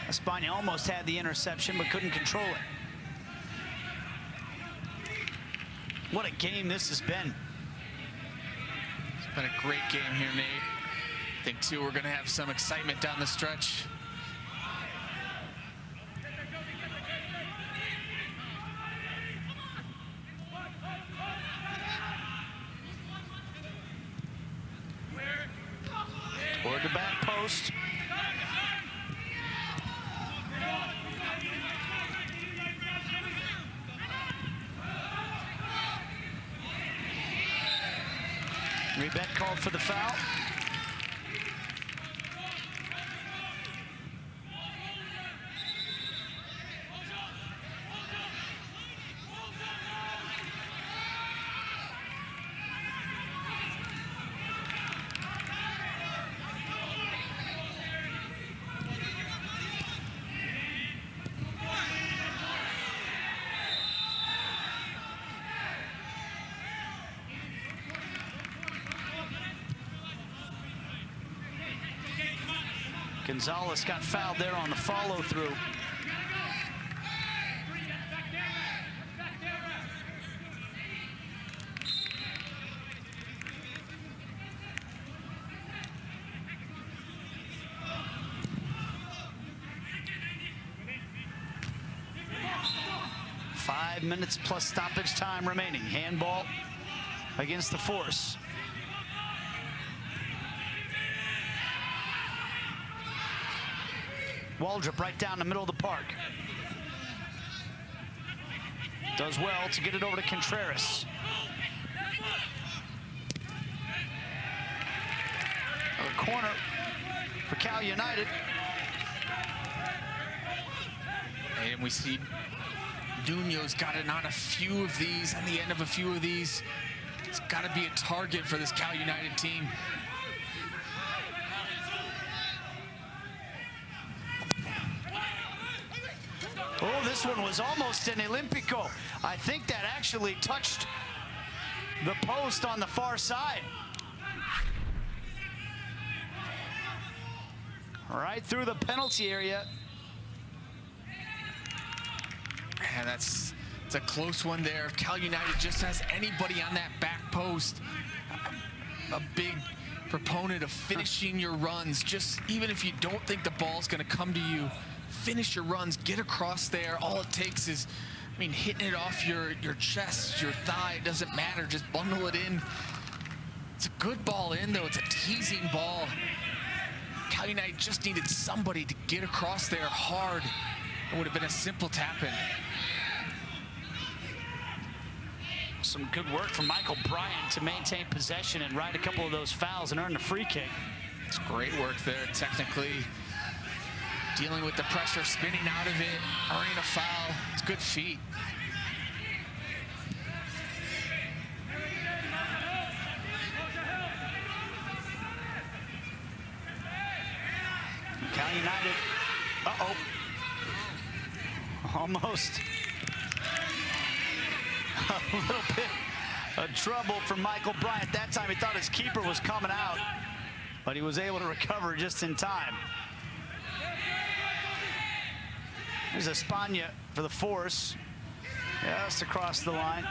Espana almost had the interception but couldn't control it. What a game this has been. It's been a great game here, Nate. I think, too, we're going to have some excitement down the stretch. Toward the back post. Ribet called for the foul. Gonzalez got fouled there on the follow-through. Five minutes plus stoppage time remaining. Handball against the Force. Waldrop right down the middle of the park. Does well to get it over to Contreras. Another corner for Cal United. And we see Nuno's got it on a few of these, on the end of a few of these. It's got to be a target for this Cal United team. Oh, this one was almost an Olympico. I think that actually touched the post on the far side. Right through the penalty area. And it's a close one there. If Cal United just has anybody on that back post, a big proponent of finishing your runs, just even if you don't think the ball's going to come to you, finish your runs, get across there. All it takes is, I mean, hitting it off your chest, your thigh, it doesn't matter, just bundle it in. It's a good ball in, though. It's a teasing ball. Cal United just needed somebody to get across there hard. It would have been a simple tap-in. Some good work from Michael Bryant to maintain possession and ride a couple of those fouls and earn the free kick. It's great work there, technically. Dealing with the pressure, spinning out of it, earning a foul. It's good feet. Cal United, almost a little bit of trouble for Michael Bryant. That time he thought his keeper was coming out, but he was able to recover just in time. There's Espana for the Force. Just across the line.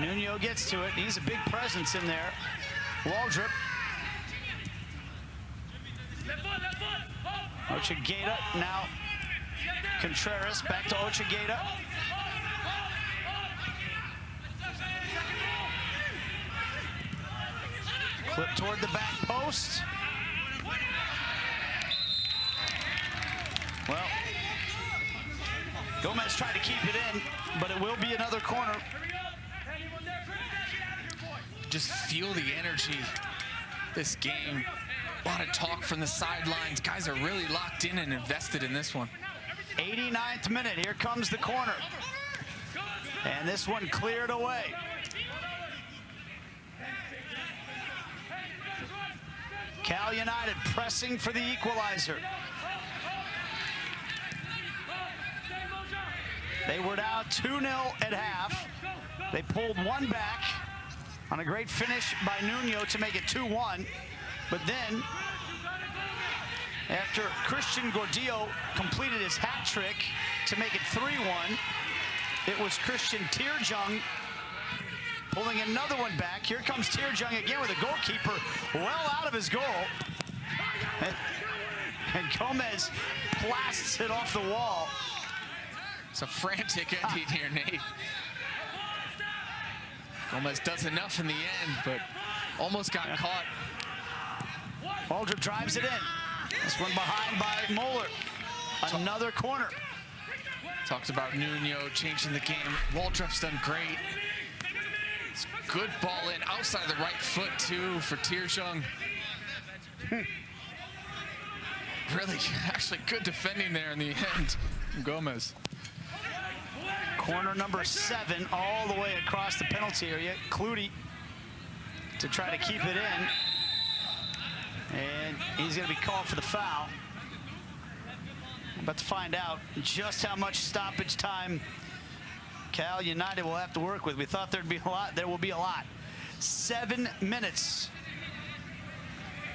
Nuno gets to it. He's a big presence in there. Waldrop. Ochageda now. Contreras back to Ochageda. Clip toward the back post. Well, Gomez tried to keep it in, but it will be another corner. Just feel the energy this game. A lot of talk from the sidelines. Guys are really locked in and invested in this one. 89th minute, here comes the corner. And this one cleared away. Cal United pressing for the equalizer. They were down 2-0 at half. They pulled one back on a great finish by Nuno to make it 2-1. But then, after Christian Gordillo completed his hat trick to make it 3-1, it was Christian Tierjung pulling another one back. Here comes Tierjung again with a goalkeeper well out of his goal. And Gomez blasts it off the wall. It's a frantic ending here, Nate. Gomez does enough in the end, but almost got caught. Waldrop drives it in. This one behind by Moeller. Another corner. Talks about Nuno changing the game. Waldrop's done great. It's good ball in outside the right foot too for Tierjung. Really, actually good defending there in the end. Gomez. Corner number 7 all the way across the penalty area. Clutie to try to keep it in. And he's going to be called for the foul. I'm about to find out just how much stoppage time Cal United will have to work with. We thought there'd be a lot. There will be a lot. 7 minutes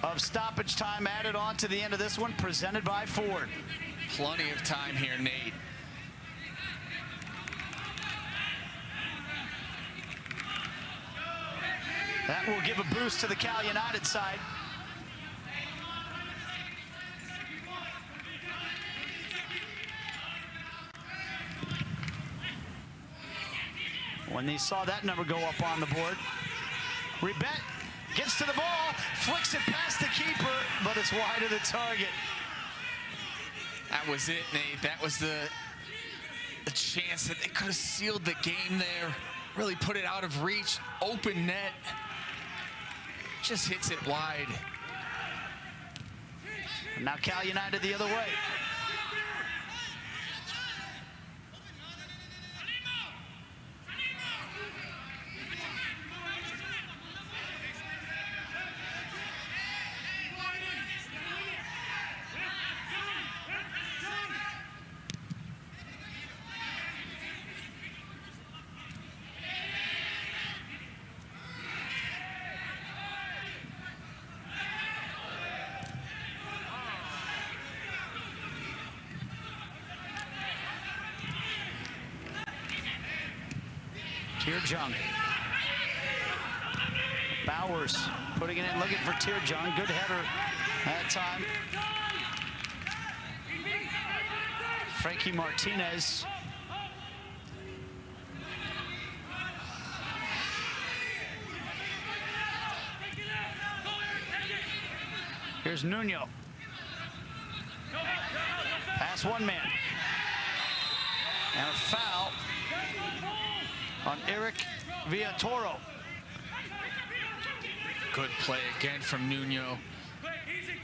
of stoppage time added on to the end of this one, presented by Ford. Plenty of time here, Nate. That will give a boost to the Cal United side. When they saw that number go up on the board, Ribet gets to the ball, flicks it past the keeper, but it's wide of the target. That was it, Nate. That was the chance that they could have sealed the game there. Really put it out of reach. Open net. Just hits it wide. And now Cal United the other way. Tierjung. Bowers putting it in, looking for Tierjung. Good header that time. Frankie Martinez. Here's Nuno. Pass one man. And a foul on Eric Villatoro. Good play again from Nuno.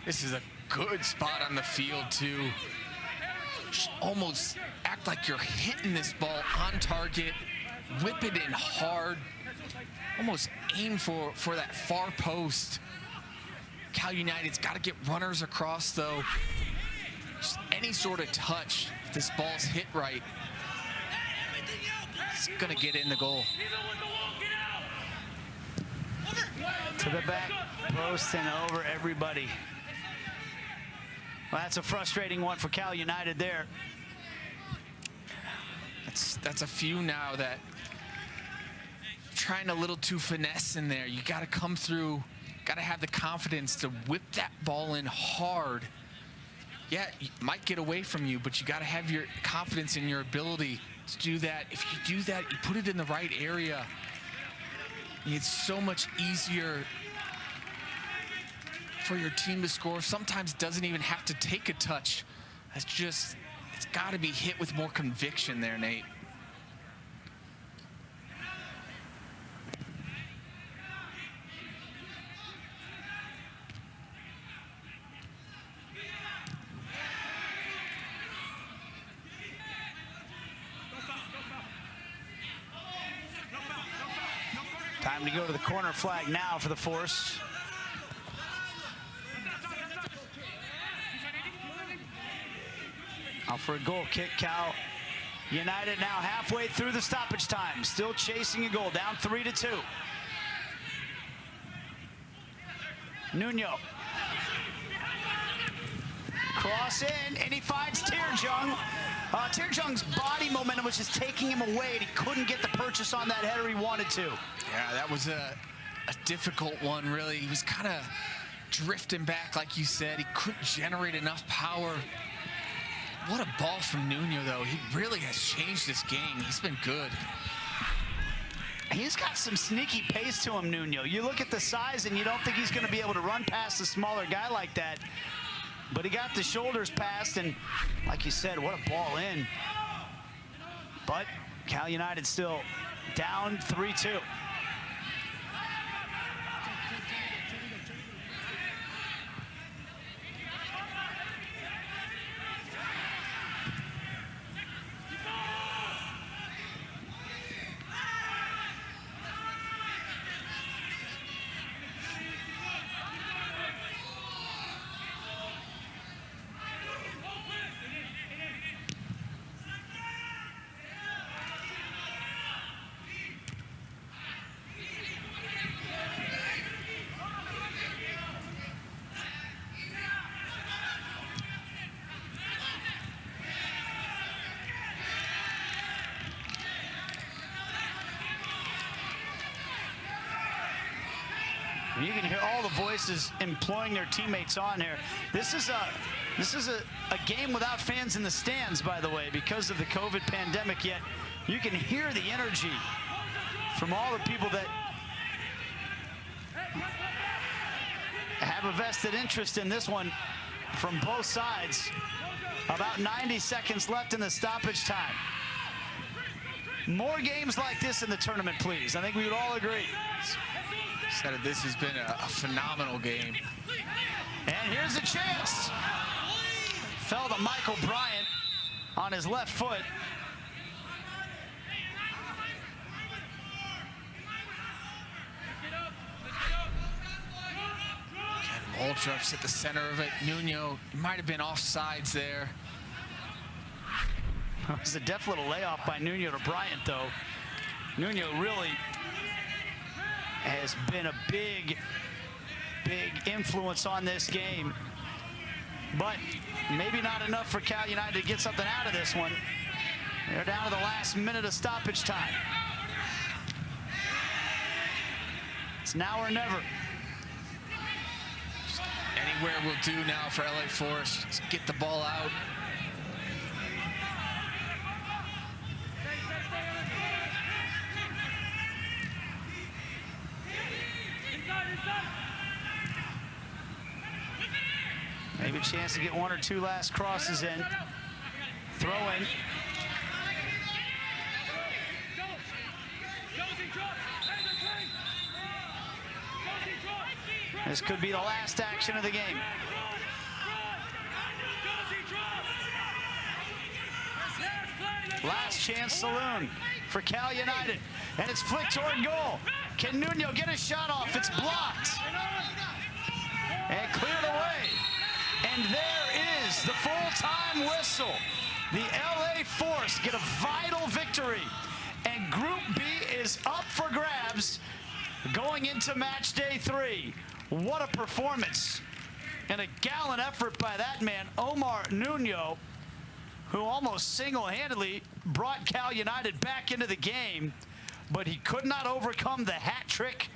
This is a good spot on the field too. Just almost act like you're hitting this ball on target. Whip it in hard. Almost aim for that far post. Cal United's got to get runners across though. Just any sort of touch, if this ball's hit right, it's gonna get in the goal. To the back post and over everybody. Well, that's a frustrating one for Cal United there. That's a few now that trying a little too finesse in there. You got to come through, got to have the confidence to whip that ball in hard. Yeah, it might get away from you, but you got to have your confidence in your ability to do that. If you do that, you put it in the right area, it's so much easier for your team to score. Sometimes it doesn't even have to take a touch. It's got to be hit with more conviction there, Nate. Time to go to the corner flag now for the Force. Out for a goal kick. Cal United now halfway through the stoppage time. Still chasing a goal. Down 3-2. Nuno. Cross in, and he finds Tierjung. Tierjung's body momentum was just taking him away, and he couldn't get the purchase on that header he wanted to. Yeah, that was a difficult one, really. He was kind of drifting back, like you said. He couldn't generate enough power. What a ball from Nuno, though. He really has changed this game. He's been good. He's got some sneaky pace to him, Nuno. You look at the size and you don't think he's going to be able to run past a smaller guy like that. But he got the shoulders past, and like you said, what a ball in. But Cal United still down 3-2. You can hear all the voices employing their teammates on here. This is a game without fans in the stands, by the way, because of the COVID pandemic, yet you can hear the energy from all the people that have a vested interest in this one from both sides. About 90 seconds left in the stoppage time. More games like this in the tournament, please. I think we would all agree. Said it, this has been a phenomenal game. And here's a chance. Fell to Michael Bryant on his left foot. Ken Waldrop's at the center of it. Nuno might have been offsides there. It was a deft little layoff by Nuno to Bryant, though. Nuno really has been a big influence on this game. But maybe not enough for Cal United to get something out of this one. They're down to the last minute of stoppage time. It's now or never. Anywhere will do now for LA Force. Just get the ball out. Maybe a chance to get one or two last crosses in. Throw in. This could be the last action of the game. Last chance saloon for Cal United. And it's flicked toward goal. Can Nuno get a shot off? It's blocked. And cleared away. And there is the full-time whistle. The LA Force get a vital victory. And Group B is up for grabs going into match day 3. What a performance. And a gallant effort by that man, Omar Nuno, who almost single-handedly brought Cal United back into the game. But he could not overcome the hat trick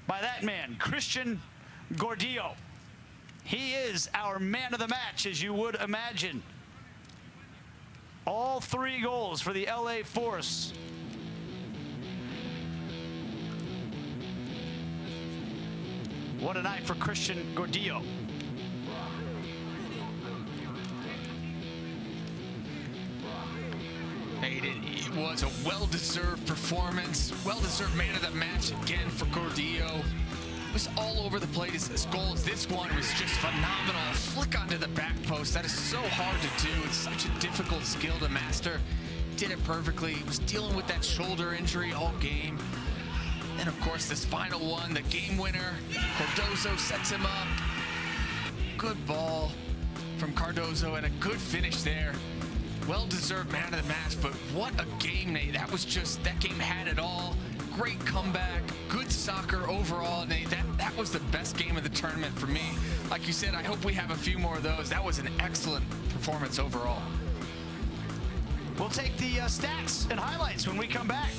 by that man, Christian Gordillo. He is our man of the match, as you would imagine. All 3 goals for the LA Force. What a night for Christian Gordillo. It was a well-deserved performance, well-deserved man of the match again for Gordillo. It was all over the place. As goals, this one was just phenomenal. A flick onto the back post. That is so hard to do. It's such a difficult skill to master. Did it perfectly. He was dealing with that shoulder injury all game. And of course, this final one, the game winner. Cardozo sets him up. Good ball from Cardozo and a good finish there. Well-deserved man of the match, but what a game, Nate. That game had it all. Great comeback, good soccer overall, Nate. That was the best game of the tournament for me. Like you said, I hope we have a few more of those. That was an excellent performance overall. We'll take the stats and highlights when we come back.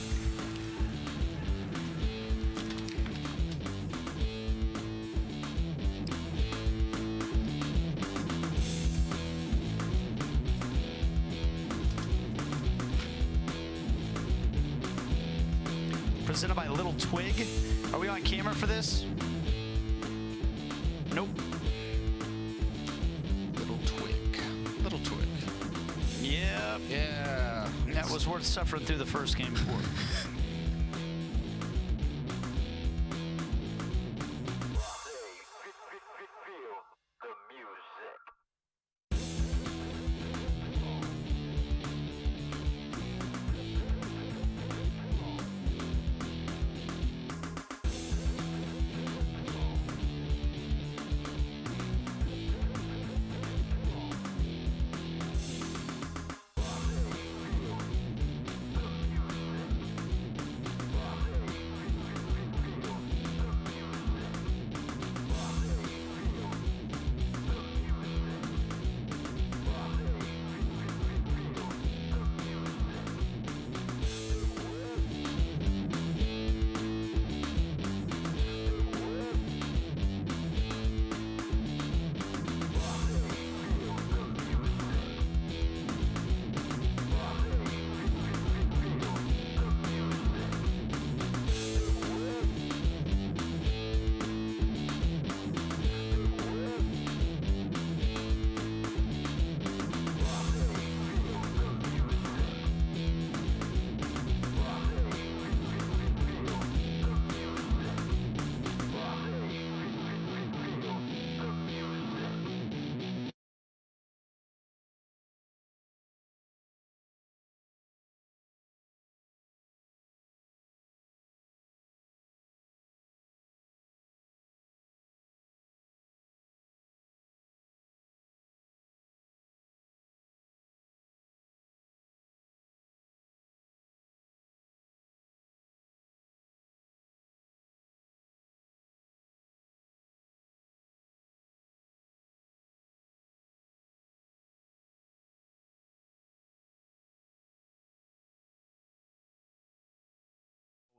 presented by Little Twig. Are we on camera for this? Nope. Little twig. Little twig. Yep. Yeah. That was worth suffering through the first game for.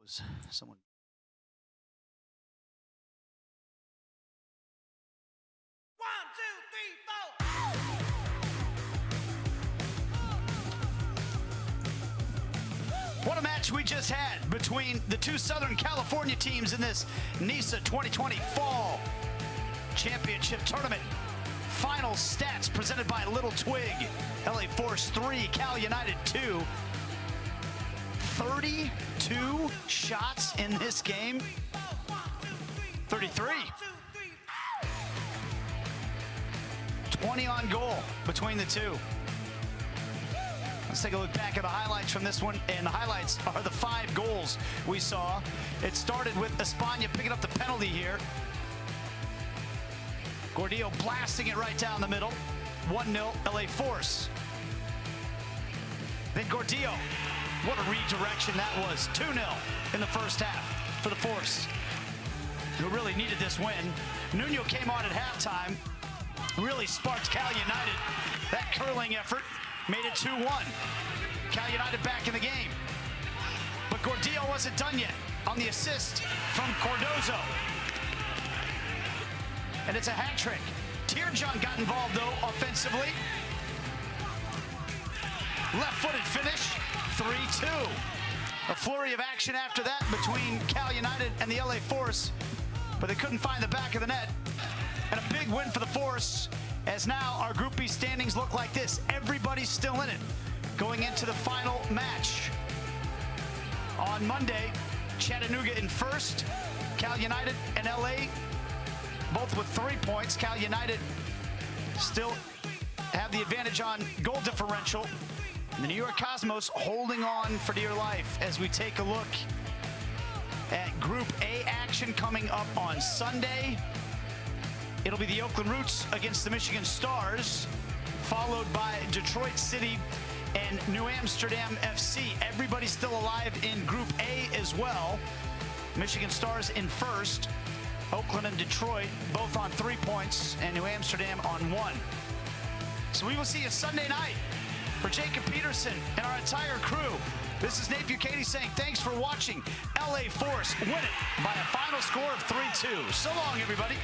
Was someone? What a match we just had between the two Southern California teams in this NISA 2020 Fall Championship Tournament. Final stats presented by Little Twig. LA Force 3, Cal United 2. 32 shots in this game. 33. 20 on goal between the two. Let's take a look back at the highlights from this one, and the highlights are the 5 goals we saw. It started with Espana picking up the penalty here. Gordillo blasting it right down the middle. 1-0 LA Force. Then Gordillo, what a redirection that was. 2-0 in the first half for the Force, who really needed this win. Nuno came on at halftime, really sparked Cal United. That curling effort made it 2-1. Cal United back in the game. But Gordillo wasn't done yet on the assist from Cardozo. And it's a hat trick. Tierjung got involved, though, offensively. Left-footed finish, 3-2. A flurry of action after that between Cal United and the LA Force, but they couldn't find the back of the net. And a big win for the Force, as now our Group B standings look like this. Everybody's still in it going into the final match. On Monday, Chattanooga in first, Cal United and LA both with 3 points. Cal United still have the advantage on goal differential. And the New York Cosmos holding on for dear life as we take a look at Group A action coming up on Sunday. It'll be the Oakland Roots against the Michigan Stars, followed by Detroit City and New Amsterdam FC. Everybody's still alive in Group A as well. Michigan Stars in first. Oakland and Detroit both on 3 points, and New Amsterdam on 1. So we will see you Sunday night. For Jacob Peterson and our entire crew, this is Nate Buchaney saying thanks for watching. LA Force win it by a final score of 3-2. So long, everybody.